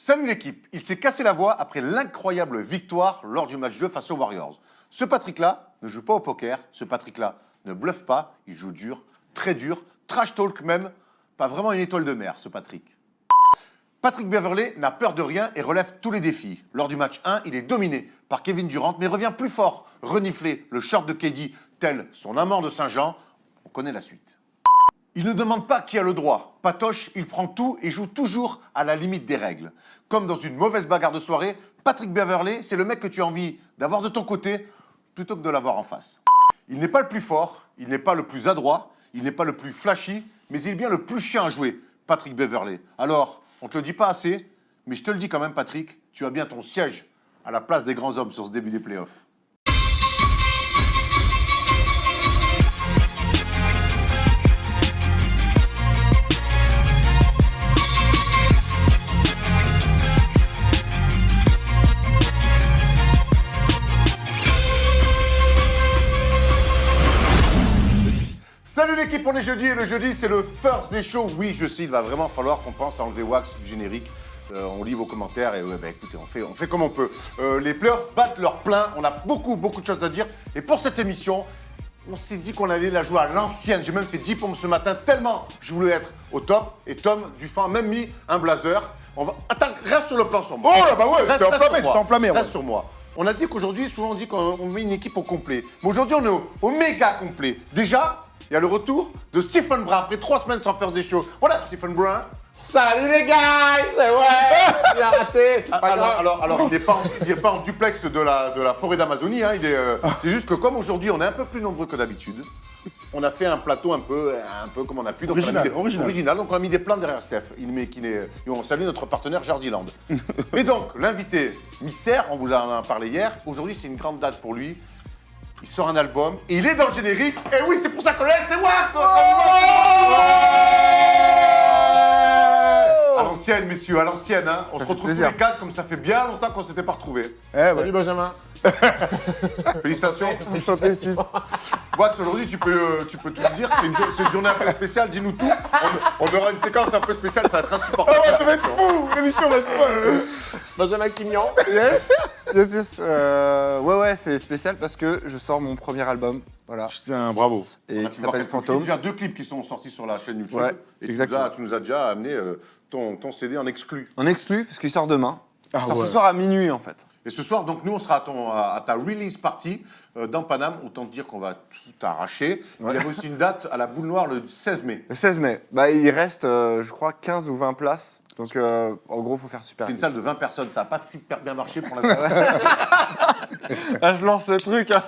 Salut l'équipe, il s'est cassé la voix après l'incroyable victoire lors du match 2 face aux Warriors. Ce Patrick-là ne joue pas au poker, ce Patrick-là ne bluffe pas, il joue dur, très dur, trash talk même, pas vraiment une étoile de mer ce Patrick. Patrick Beverley n'a peur de rien et relève tous les défis. Lors du match 1, il est dominé par Kevin Durant mais revient plus fort, renifler le short de KD tel son amant de Saint-Jean. On connaît la suite. Il ne demande pas qui a le droit. Patoche, il prend tout et joue toujours à la limite des règles. Comme dans une mauvaise bagarre de soirée, Patrick Beverley, c'est le mec que tu as envie d'avoir de ton côté plutôt que de l'avoir en face. Il n'est pas le plus fort, il n'est pas le plus adroit, il n'est pas le plus flashy, mais il est bien le plus chiant à jouer, Patrick Beverley. Alors, on ne te le dit pas assez, mais je te le dis quand même, Patrick, tu as bien ton siège à la place des grands hommes sur ce début des playoffs. Salut l'équipe, on est jeudi et le jeudi c'est le First Day Show. Oui, je sais, il va vraiment falloir qu'on pense à enlever Wax du générique. On lit vos commentaires et écoutez, on fait comme on peut. Les playoffs battent leur plein, on a beaucoup de choses à dire. Et pour cette émission, on s'est dit qu'on allait la jouer à l'ancienne. J'ai même fait 10 pompes ce matin tellement je voulais être au top. Et Tom Dufan a même mis un blazer. Attends, reste sur le plan sur moi. Oh là bah ouais, Reste t'es enflammé. Reste sur moi. On a dit qu'aujourd'hui, souvent on dit qu'on met une équipe au complet. Mais aujourd'hui, on est au méga complet. Déjà, il y a le retour de Stephen Brun après 3 semaines sans faire des shows. Voilà, Stephen Brun. Salut les gars, c'est ouais, j'ai raté, c'est pas grave. Alors, il n'est pas en duplex de la forêt d'Amazonie. Hein, c'est juste que comme aujourd'hui, on est un peu plus nombreux que d'habitude, on a fait un plateau un peu comme on a pu. Donc original. Donc on a mis des plans derrière Steph. On salue notre partenaire Jardiland. Et donc, l'invité mystère, on vous en a parlé hier. Aujourd'hui, c'est une grande date pour lui. Il sort un album et il est dans le générique. Et oui, c'est pour ça qu'on l'a c'est Wax. À l'ancienne, messieurs, à l'ancienne. Hein. On se retrouve tous les 4 comme ça fait bien longtemps qu'on ne s'était pas retrouvés. Salut Benjamin. Félicitations. Wax, aujourd'hui, tu peux tout me dire. C'est une journée un peu spéciale. Dis-nous tout. On aura une séquence un peu spéciale. Ça va être insupportable. Ah ouais, ça va être fou. L'émission va être folle. Benjamin Quignon. Yes. Ouais, c'est spécial parce que je sors mon premier album. Voilà. Putain, bravo. Et qui s'appelle Fantôme. Il y a 2 clips qui sont sortis sur la chaîne YouTube. Ouais, et exactement. tu nous as déjà amené ton CD en exclu. En exclu, parce qu'il sort demain. Ah Il sort ouais. ce soir à minuit en fait. Et ce soir, donc, nous, on sera à ta release party dans Paname. Autant te dire qu'on va tout arracher. Ouais. Il y avait aussi une date à la Boule Noire le 16 mai. Le 16 mai. Bah, il reste, je crois, 15 ou 20 places. Donc, en gros, il faut faire super C'est une vite. salle de 20 personnes. Ça n'a pas super bien marché pour l'instant. Ah, je lance le truc. Hein.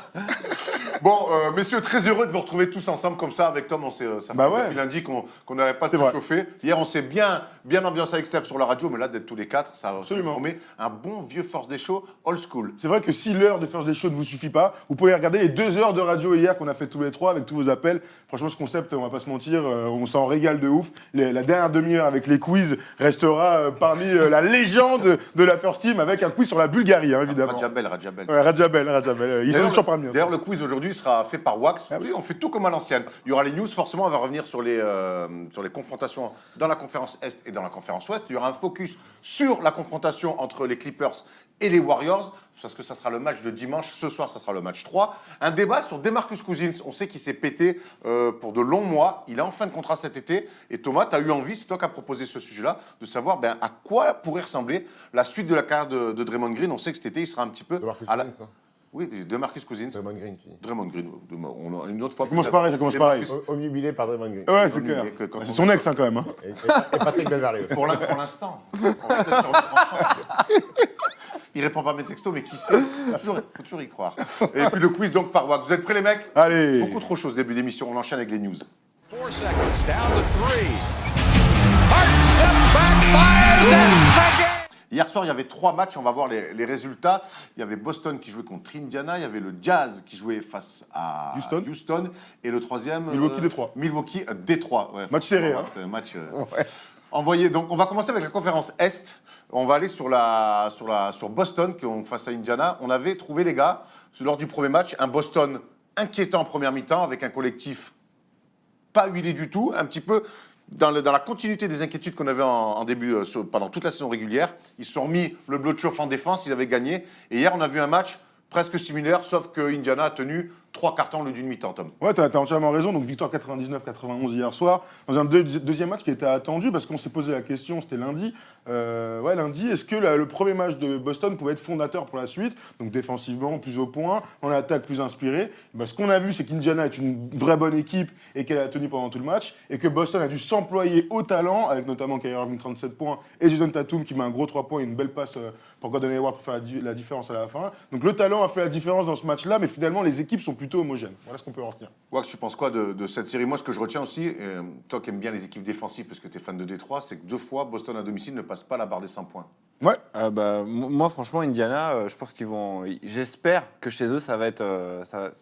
Bon, messieurs, très heureux de vous retrouver tous ensemble comme ça. Avec Tom, ça fait depuis lundi qu'on n'aurait pas se chauffer. Hier, on s'est bien ambiancé avec Steph sur la radio, mais là, d'être tous les 4, ça nous promet un bon vieux Force des Shows old school. C'est vrai que si l'heure de First Day Show ne vous suffit pas, vous pouvez regarder les 2 heures de radio hier qu'on a fait tous les 3 avec tous vos appels. Franchement, ce concept, on va pas se mentir, on s'en régale de ouf. La dernière demi-heure avec les quiz restera parmi la légende de la First Team avec un quiz sur la Bulgarie, hein, évidemment. Rajabel. Ouais, Rajabel. Ils sont toujours parmi. D'ailleurs, le quiz aujourd'hui sera fait par Wax. Oui, on fait tout comme à l'ancienne. Il y aura les news, forcément, on va revenir sur les confrontations dans la conférence Est et dans la conférence Ouest. Il y aura un focus sur la confrontation entre les Clippers et les Warriors, parce que ça sera le match de dimanche. Ce soir, ça sera le match 3. Un débat sur DeMarcus Cousins. On sait qu'il s'est pété pour de longs mois. Il est en fin de contrat cet été. Et Thomas, tu as eu envie, c'est toi qui as proposé ce sujet-là, de savoir à quoi pourrait ressembler la suite de la carrière de Draymond Green. On sait que cet été, il sera un petit peu... Oui, DeMarcus Cousins. Draymond Green, tu dis. Draymond Green, une autre fois. Ça commence pareil. Omnubilé par Draymond Green. Ouais, c'est clair. C'est son ex, hein, quand même. Hein. Et Patrick Beverley aussi. Pour l'instant. On va peut-être se remettre ensemble. Il répond pas à mes textos, mais qui sait, faut toujours y croire. Et puis le quiz donc par Wax. Vous êtes prêts les mecs? Allez. Beaucoup trop chaud ce début d'émission, on enchaîne avec les news. 4 seconds, down to 3. Hart steps back, fires, and the game. Hier soir, il y avait 3 matchs, on va voir les résultats. Il y avait Boston qui jouait contre Indiana, il y avait le Jazz qui jouait face à Houston. Et le troisième... Milwaukee Détroit. Ouais, match serré. C'est un match envoyé. Donc on va commencer avec la conférence Est. On va aller sur Boston qui ont face à Indiana. On avait trouvé les gars, lors du premier match, un Boston inquiétant en première mi-temps avec un collectif pas huilé du tout, un petit peu dans la continuité des inquiétudes qu'on avait en début, pendant toute la saison régulière, ils se sont remis le bloc de chauffe en défense, ils avaient gagné. Et hier, on a vu un match presque similaire, sauf que Indiana a tenu 3 quarts temps au lieu d'une mi-temps, Tom. Ouais, t'as entièrement raison. Donc, victoire 99-91 hier soir. Dans un deuxième match qui était attendu, parce qu'on s'est posé la question, c'était lundi. Lundi, est-ce que le premier match de Boston pouvait être fondateur pour la suite? Donc, défensivement, plus au point, en attaque, plus inspiré. Ben, ce qu'on a vu, c'est qu'Indiana est une vraie bonne équipe et qu'elle a tenu pendant tout le match. Et que Boston a dû s'employer au talent, avec notamment Kyrie Irving 37 points et Jason Tatum qui met un gros 3 points et une belle passe pour Gordon Hayward pour faire la différence à la fin. Donc, le talent a fait la différence dans ce match-là, mais finalement, les équipes sont plutôt homogènes. Voilà ce qu'on peut en retenir. Wax, tu penses quoi de cette série? Moi, ce que je retiens aussi, toi qui aimes bien les équipes défensives parce que tu es fan de Détroit, c'est que 2 fois, Boston à domicile ne passe pas la barre des 100 points. Ouais. Moi, franchement, Indiana, je pense qu'ils vont. J'espère que chez eux, ça va être.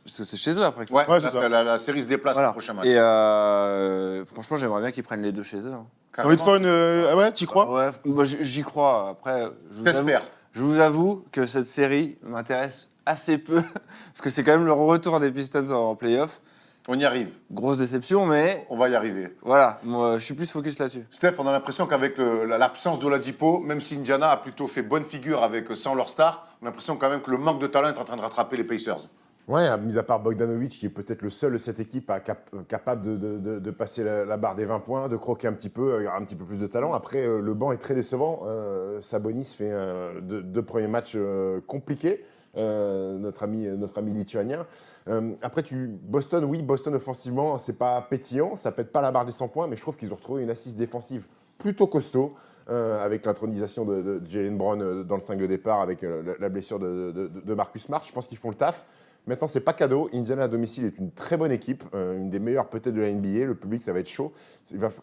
C'est chez eux après. Que Ouais, c'est là, ça. la série se déplace Voilà. au prochain match. Et franchement, j'aimerais bien qu'ils prennent les deux chez eux. Hein. T'as envie de faire une. Ah ouais, t'y crois? Ouais, moi, j'y crois. Après, T'espères. je vous avoue que cette série m'intéresse assez peu parce que c'est quand même le retour des Pistons en playoff. On y arrive. Grosse déception, mais On va y arriver. voilà, moi, je suis plus focus là-dessus. Steph, on a l'impression qu'avec l'absence d'Oladipo, même si Indiana a plutôt fait bonne figure sans leur star, on a l'impression quand même que le manque de talent est en train de rattraper les Pacers. Ouais, mis à part Bogdanovic, qui est peut-être le seul de cette équipe capable de passer la barre des 20 points, de croquer un petit peu plus de talent. Après, le banc est très décevant. Sabonis fait deux premiers matchs compliqués. Notre ami lituanien. Après, Boston offensivement, c'est pas pétillant, ça pète pas la barre des 100 points, mais je trouve qu'ils ont retrouvé une assise défensive plutôt costaud, avec l'intronisation de Jaylen Brown dans le 5 de départ, avec la blessure de Marcus Smart. Je pense qu'ils font le taf. Maintenant, c'est pas cadeau. Indiana à domicile est une très bonne équipe, une des meilleures peut-être de la NBA. Le public, ça va être chaud.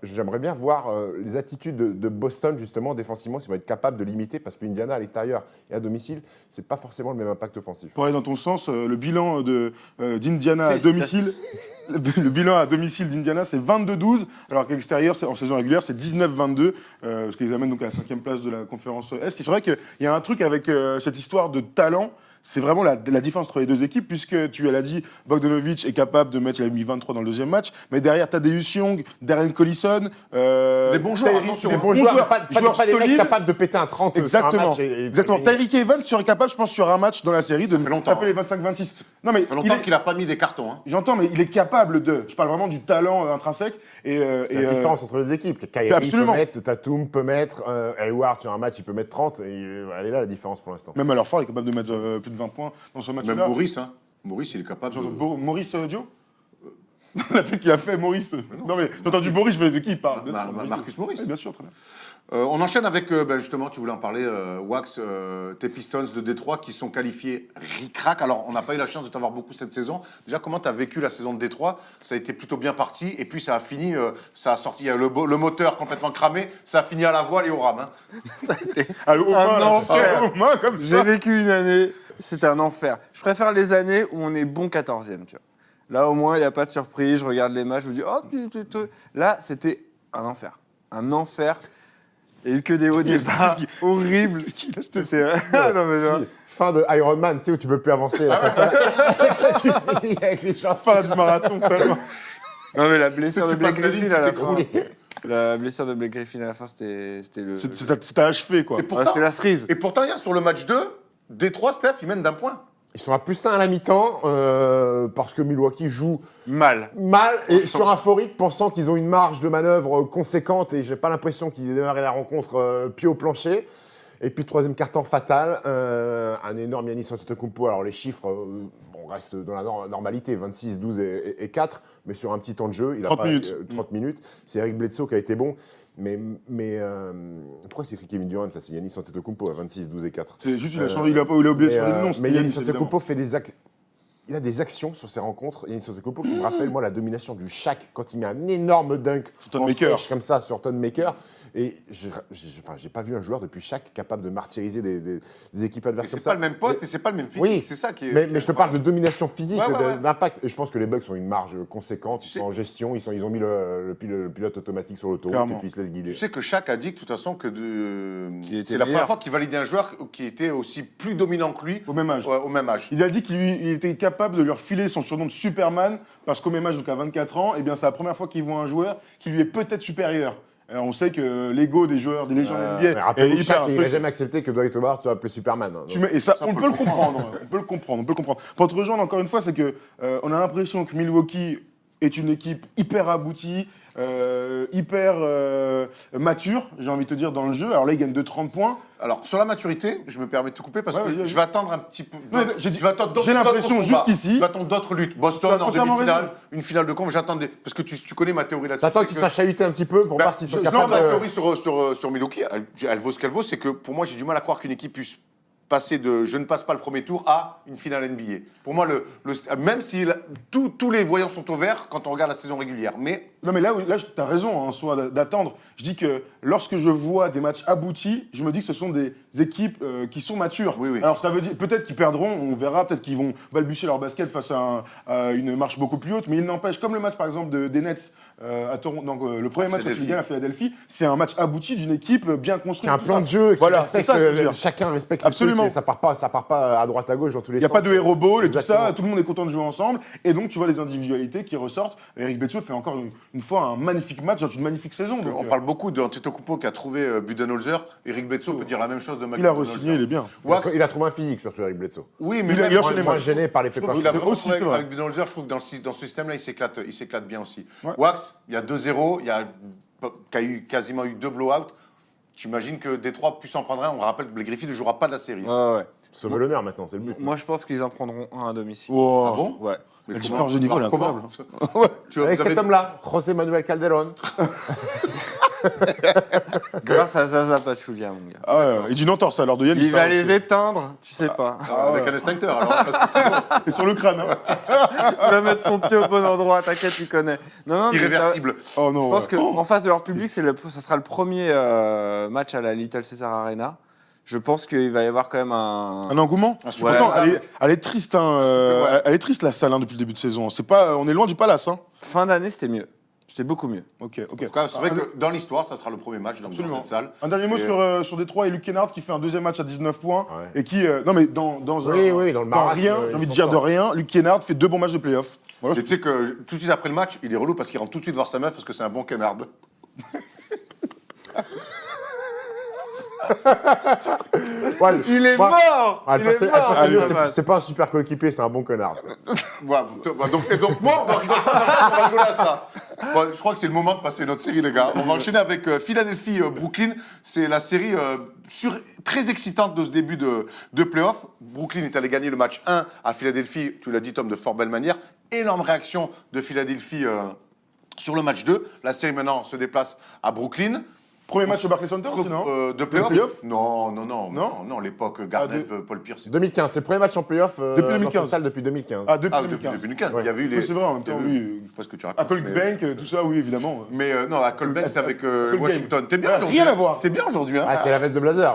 J'aimerais bien voir les attitudes de Boston, justement, défensivement, s'ils vont être capables de limiter, parce qu'Indiana à l'extérieur et à domicile, c'est pas forcément le même impact offensif. Pour aller dans ton sens, le bilan d'Indiana à domicile, le bilan à domicile d'Indiana, c'est 22-12, alors qu'à l'extérieur, en saison régulière, c'est 19-22, parce qu'ils amènent donc à la 5e place de la conférence Est. Et c'est vrai qu'il y a un truc avec cette histoire de talent. C'est vraiment la différence entre les deux équipes, puisque tu l'as dit, Bogdanovic est capable de mettre, il a mis 23 dans le deuxième match, mais derrière, Tadeusz Young, Darren Collison. Des bons joueurs, attention. Des bons joueurs, mais pas des mecs solides. capables de péter un 30 Exactement. sur un match. Exactement. Tyreek Evans serait capable, je pense, sur un match dans la série, de fait longtemps. taper les 25-26. Non, mais Ça fait longtemps qu'il n'a pas mis des cartons. Hein. J'entends, mais il est capable de. Je parle vraiment du talent intrinsèque. C'est la différence entre les équipes. Kyrie absolument. peut mettre, Tatum peut mettre, Hayward sur un match, il peut mettre 30. Et elle est là la différence pour l'instant. Même à leur fort, il est capable de mettre plus de 20 points dans ce match-là. Même Maurice, hein. Maurice, il est capable de... Maurice Joe La tête qu'il a fait, Maurice. Non, mais j'ai entendu Maurice, je veux de qui il parle. Marcus Maurice. Oui, bien sûr, très bien. On enchaîne avec, justement, tu voulais en parler, Wax, tes Pistons de Détroit qui sont qualifiés ric-rac. Alors, on n'a pas eu la chance de t'avoir beaucoup cette saison. Déjà, comment tu as vécu la saison de Détroit? Ça a été plutôt bien parti. Et puis, ça a fini, ça a sorti le moteur complètement cramé. Ça a fini à la voile et au rame. Hein. Au moins, comme J'ai ça. vécu une année, c'était un enfer. Je préfère les années où on est bon 14e, tu vois. Là, au moins, il n'y a pas de surprise. Je regarde les matchs, je me dis, oh, là, c'était un enfer. Un enfer. Il n'y a eu que des hauts, des bas, horribles. C'était... non, mais genre... Fin de Iron Man, tu sais, où tu peux plus avancer. Après ça, tu finis avec les gens. Fin du marathon, tellement. Non, mais la blessure de Blake passes la ligne, Griffin à la tu fin. t'écroules. La blessure de Blake Griffin à la fin, c'était le... C'était achevé, quoi. Et pourtant, c'est la cerise. et pourtant, hier, sur le match 2, Détroit, Steph, ils mènent d'un point. Ils sont à +1 à la mi-temps parce que Milwaukee joue Mal. mal et sur un euphorique, pensant qu'ils ont une marge de manœuvre conséquente et j'ai pas l'impression qu'ils aient démarré la rencontre pied au plancher. Et puis troisième quart-temps fatal, un énorme Giannis Antetokounmpo. Alors les chiffres, on reste dans la normalité, 26, 12 et 4, mais sur un petit temps de jeu, il a 30 pas, minutes. 30 minutes. C'est Eric Bledsoe qui a été bon. Mais pourquoi c'est écrit Kevin Durant? Ça, c'est Giannis Antetokounmpo à 26, 12 et 4. C'est juste, il a oublié sur les noms. Mais Giannis Antetokounmpo fait il a des actions sur ses rencontres. Giannis Antetokounmpo qui me rappelle, moi, la domination du Shaq quand il met un énorme dunk Thon en Maker. sèche comme ça sur Thon Maker. Et j'ai pas vu un joueur depuis Shaq capable de martyriser des équipes Et adverses c'est comme pas ça. le même poste et c'est pas le même physique. Oui, c'est ça qui est. Mais je te parle de domination physique, Ouais. d'impact. Et je pense que les Bucks ont une marge conséquente. Ils sont en gestion. Ils ont mis le pilote automatique sur l'autoroute Clairement. et puis ils se laissent guider. Tu sais que Shaq a dit que de toute façon que Qu'il était c'est la première meilleur. fois qu'il validait un joueur qui était aussi plus dominant que lui Au même âge. au même âge. Il a dit qu'il était capable de leur filer son surnom de Superman, parce qu'au même âge, donc à 24 ans, eh bien, c'est la première fois qu'il voit un joueur qui lui est peut-être supérieur. Alors, on sait que l'ego des joueurs, des légendes Mais NBA est rappelez-vous, hyper Shaq, un il truc. n'aurait jamais accepté que Dwight Howard soit appelé Superman. Hein, donc. Et ça, on peut le comprendre. On peut le comprendre. Pour te rejoindre encore une fois, c'est que on a l'impression que Milwaukee est une équipe hyper aboutie, hyper mature, j'ai envie de te dire, dans le jeu. Alors là, ils gagnent de 30 points. Alors, sur la maturité, je me permets de te couper parce Ouais, que vas-y. je vais attendre un petit peu. Non, mais j'ai dit- je vais attendre d'autres j'ai l'impression d'autres combats. jusqu'ici- Je vais attendre d'autres luttes. Boston Tu vas en entièrement demi-finale, raison. une finale de combat. J'attendais. Parce que tu connais ma théorie là-dessus. T'attends c'est qu'ils que- se fassent chahuter un petit peu pour Ben, voir s'ils sont non, capables ma de... théorie sur Milwaukee, elle vaut ce qu'elle vaut, c'est que pour moi, j'ai du mal à croire qu'une équipe puisse passer de je ne passe pas le premier tour à une finale NBA. Pour moi, même si tous les voyants sont au vert quand on regarde la saison régulière. Mais Non, mais là tu as raison, en soi, d'attendre. Je dis que lorsque je vois des matchs aboutis, je me dis que ce sont des équipes qui sont matures. Oui, oui. Alors, ça veut dire, peut-être qu'ils perdront, on verra, peut-être qu'ils vont balbutier leur basket face à une marche beaucoup plus haute, mais il n'empêche, comme le match, par exemple, des Nets à Toronto, donc, le premier match Philadelphie. qu'ils gagnent à Philadelphie, c'est un match abouti d'une équipe bien Qui construite. a un tout plan ça. de jeu, qui Voilà, respecte, c'est ça, je veux dire. chacun respecte Absolument. les trucs, et ça part pas à droite à gauche dans tous les Il n'y a sens. pas de hero ball et tout Exactement. ça, tout le monde est content de jouer ensemble. Et donc, tu vois les individualités qui ressortent. Eric Bledsoe fait encore une fois un magnifique match dans une magnifique saison. Donc, on parle beaucoup d'Antetokounmpo qui a trouvé Budenholzer. Eric Bledsoe peut dire la même chose de Mike il a Budenholzer. re-signé, il est bien. Wax, Il a trouvé un physique, surtout Eric Bledsoe. oui, mais Il a- même- il a enchaîné Moins matchs. gêné par les Je trouve pépins. qu'il a C'est vraiment aussi, trouvé c'est vrai. avec Budenholzer, je trouve que dans ce système-là, il s'éclate bien aussi. Ouais. Wax, il y a 2-0, qui a quasiment eu 2 blowouts. J'imagine que Détroit puisse en prendre un. On rappelle que les Griffins ne jouera pas de la série. Ouais. Sauver l'honneur maintenant, c'est le but. Moi, je pense qu'ils en prendront un à domicile. Wow. Ah bon Ouais. Mais La comment- différence de niveau, elle est comment incroyable. Tu vois, Avec vous avez- cet homme-là, José Manuel Calderón. Grâce à Zaza Pachulia, mon gars. Ah ouais, il dit une entorse alors de Yann. Il sort, va parce les que- éteindre, tu sais pas. Avec un extincteur, alors. parce que c'est bon. Et sur le crâne. Hein. Il va mettre son pied au bon endroit, t'inquiète, tu connais. Non, mais ça- Irréversible. Oh non. Je pense ouais. qu'en face de leur public, ça sera le premier match à la Little Caesar Arena. Je pense qu'il va y avoir quand même un. Un engouement. Un Ouais. Pourtant, elle est triste. Hein, Ouais. elle est triste la salle hein, depuis le début de saison. C'est pas, on est loin du palace. Hein. Fin d'année, c'était mieux. C'était beaucoup mieux. Ok. En tout cas, c'est vrai que dans l'histoire, ça sera le premier match dans Absolument. cette salle. Un dernier mot Et, sur Détroit et Luke Kennard qui fait un deuxième match à 19 points Ouais. et qui non mais dans Oui, dans le marasme, rien, ils j'ai envie de sont dire de forts. rien, Luke Kennard fait 2 bons matchs de playoff. Voilà, Et tu sais que tout de suite après le match, il est relou parce qu'il rentre tout de suite voir sa meuf parce que c'est un bon canard. Ouais, Il est ouais. mort Ouais, Il le passé- est le mort passé Allez, mieux, vas-y. c'est pas un super coéquipier, c'est un bon connard. Donc moi, on rigole pas, on va rigoler à ça. Bon, je crois que c'est le moment de passer notre série, les gars. On va enchaîner avec Philadelphie-Brooklyn. C'est la série très excitante de ce début de playoff. Brooklyn est allé gagner le match 1 à Philadelphie, tu l'as dit, Tom, de fort belle manière. Énorme réaction de Philadelphie sur le match 2. La série maintenant se déplace à Brooklyn. Premier match au Barclays Center, sinon De playoff playoff Non, l'époque Garnett, Paul Pierce. 2015, c'est le premier match en playoff Depuis dans 2015. cette salle depuis 2015. Ah, depuis Ah, 2015. depuis 2015. Ouais. Il y avait eu Oui, les. c'est vrai, en même temps, il y avait oui. eu- Je sais pas ce que tu racontes. À Colt mais- Bank, tout ça, oui, évidemment. Mais non, à Colbanks avec Colbank. Washington. T'es bien Ouais, aujourd'hui. rien à voir. T'es bien aujourd'hui, hein. Ah, c'est la veste de Blazer.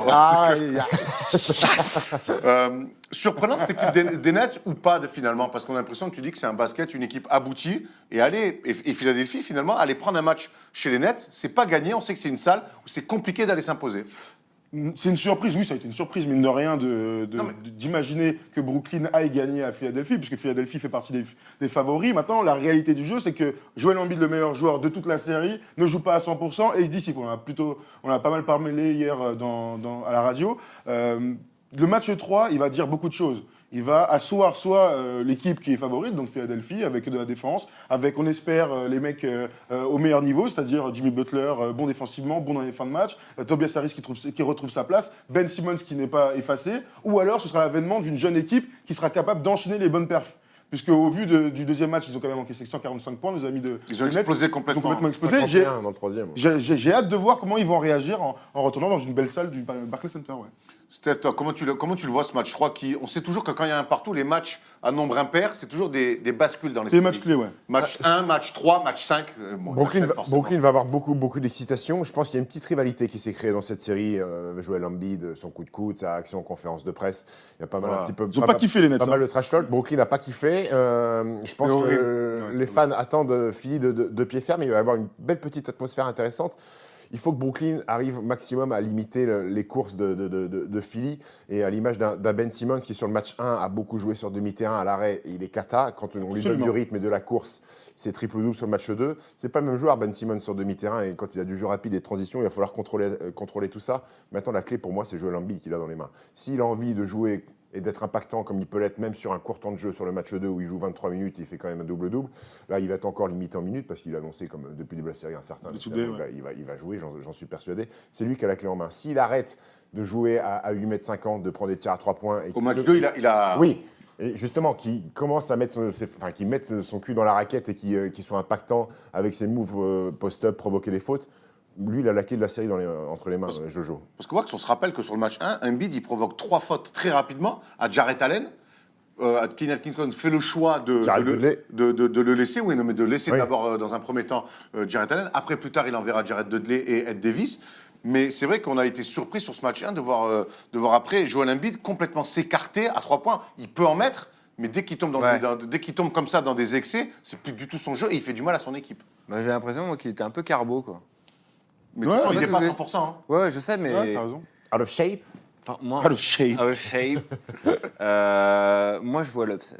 Surprenante cette équipe des Nets ou pas finalement, parce qu'on a l'impression que tu dis que c'est un basket, une équipe aboutie, et Philadelphie finalement aller prendre un match chez les Nets, c'est pas gagné. On sait que c'est une salle où c'est compliqué d'aller s'imposer. C'est une surprise, oui, ça a été une surprise, mine de rien, Non, d'imaginer que Brooklyn aille gagner à Philadelphie, puisque Philadelphie fait partie des favoris. Maintenant, la réalité du jeu, c'est que Joel Embiid, le meilleur joueur de toute la série, ne joue pas à 100% et il se dissipe. On a pas mal parlé hier à la radio. Le match 3, il va dire beaucoup de choses. Il va asseoir soit l'équipe qui est favorite, donc Philadelphie, avec de la défense, avec, on espère, les mecs au meilleur niveau, c'est-à-dire Jimmy Butler, bon défensivement, bon dans les fins de match, Tobias Harris qui retrouve sa place, Ben Simmons qui n'est pas effacé, ou alors ce sera l'avènement d'une jeune équipe qui sera capable d'enchaîner les bonnes perfs. Puisque au vu du deuxième match, ils ont quand même encaissé 145 points, nos amis de Ils ont des Nets. explosé Ils ont complètement. complètement explosé. J'ai- 51 dans le troisième. J'ai hâte de voir comment ils vont réagir en retournant dans une belle salle du Barclays Center. Ouais. Steph, toi, comment tu le vois ce match 3 on sait toujours que quand il y a un partout, les matchs à nombre impair, c'est toujours des bascules dans les C'est les séries. matchs clés, ouais. Match 1, match 3, match 5. Bon, Brooklyn, match 7, forcément. Brooklyn va avoir beaucoup d'excitation. Je pense qu'il y a une petite rivalité qui s'est créée dans cette série. Joel Embiid, son coup de coude, sa action en conférence de presse. Il y a pas mal Voilà. un petit peu. Ils ont pas kiffé les Nets. Pas hein. mal de trash talk. Brooklyn n'a pas kiffé. Je pense que horrible. les fans attendent Philly de pied ferme. Il va y avoir une belle petite atmosphère intéressante. il faut que Brooklyn arrive maximum à limiter les courses de Philly. Et à l'image d'un Ben Simmons qui, sur le match 1, a beaucoup joué sur demi-terrain à l'arrêt, il est cata. Quand on lui donne du rythme et de la course, c'est triple-double sur le match 2. C'est pas le même joueur, Ben Simmons, sur demi-terrain. Et quand il a du jeu rapide et de transition, il va falloir contrôler tout ça. Maintenant, la clé pour moi, c'est Joel Embiid qu'il a dans les mains. S'il a envie de jouer et d'être impactant comme il peut l'être, même sur un court temps de jeu sur le match 2 où il joue 23 minutes, il fait quand même un double-double. Là, il va être encore limité en minutes parce qu'il a annoncé, comme depuis le début de la série, un certain. Il va jouer, j'en suis persuadé. C'est lui qui a la clé en main. S'il arrête de jouer à 8,50 m, de prendre des tirs à 3 points. Au match 2, il a. Oui. Et justement, qui commence à mettre qui mette son cul dans la raquette et qui soit impactant avec ses moves post-up, provoquer des fautes. Lui, il a la clé de la série entre les mains, Jojo. Parce que on se rappelle que sur le match 1, Embiid, il provoque 3 fautes très rapidement à Jarrett Allen. Keenan Atkinson fait le choix de le laisser, mais de laisser d'abord dans un premier temps Jarrett Allen. Après, plus tard, il enverra Jared Dudley et Ed Davis. Mais c'est vrai qu'on a été surpris sur ce match 1 de voir après Joel Embiid complètement s'écarter à 3 points. Il peut en mettre, mais dès qu'il tombe, dès qu'il tombe comme ça dans des excès, c'est plus du tout son jeu et il fait du mal à son équipe. Bah, j'ai l'impression, moi, qu'il était un peu carbo, quoi. Mais de toute façon, il n'est pas à 100%. Hein. Ouais, je sais, mais. Ouais, t'as raison. Out of shape. Enfin, moi. Out of shape. Out of shape. Moi, je vois l'upset.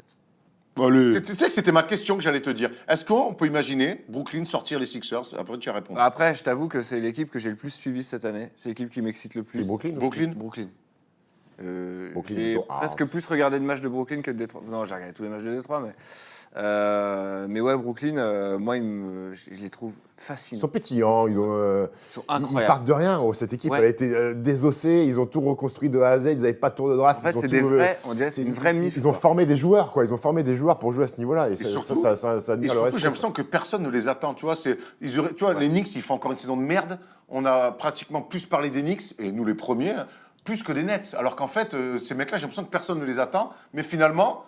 Allez. Tu sais que c'était ma question que j'allais te dire. Est-ce qu'on peut imaginer Brooklyn sortir les Sixers? Après, tu as répondu. Après, je t'avoue que c'est l'équipe que j'ai le plus suivie cette année. C'est l'équipe qui m'excite le plus. C'est Brooklyn. Brooklyn. J'ai presque plus regardé de matchs de Brooklyn que de Détroit. Non, j'ai regardé tous les matchs de Détroit, mais ouais, Brooklyn, moi, je les trouve Ils fascinants. sont pétillants, Ils sont incroyables. ils partent de rien. Cette équipe, Ouais. elle a été désossée, ils ont tout reconstruit de A à Z, ils n'avaient pas de tour de draft. En fait, c'est des vrais, on dirait, c'est une vraie mise. Ils ont formé des joueurs, quoi. Ils ont formé des joueurs pour jouer à ce niveau-là. Et, surtout, ça admire Et le surtout, respect. j'ai l'impression que personne ne les attend. Tu vois, les Knicks, ils font encore une saison de merde. On a pratiquement plus parlé des Knicks, et nous les premiers, plus que des Nets. Alors qu'en fait, ces mecs-là, j'ai l'impression que personne ne les attend. Mais finalement,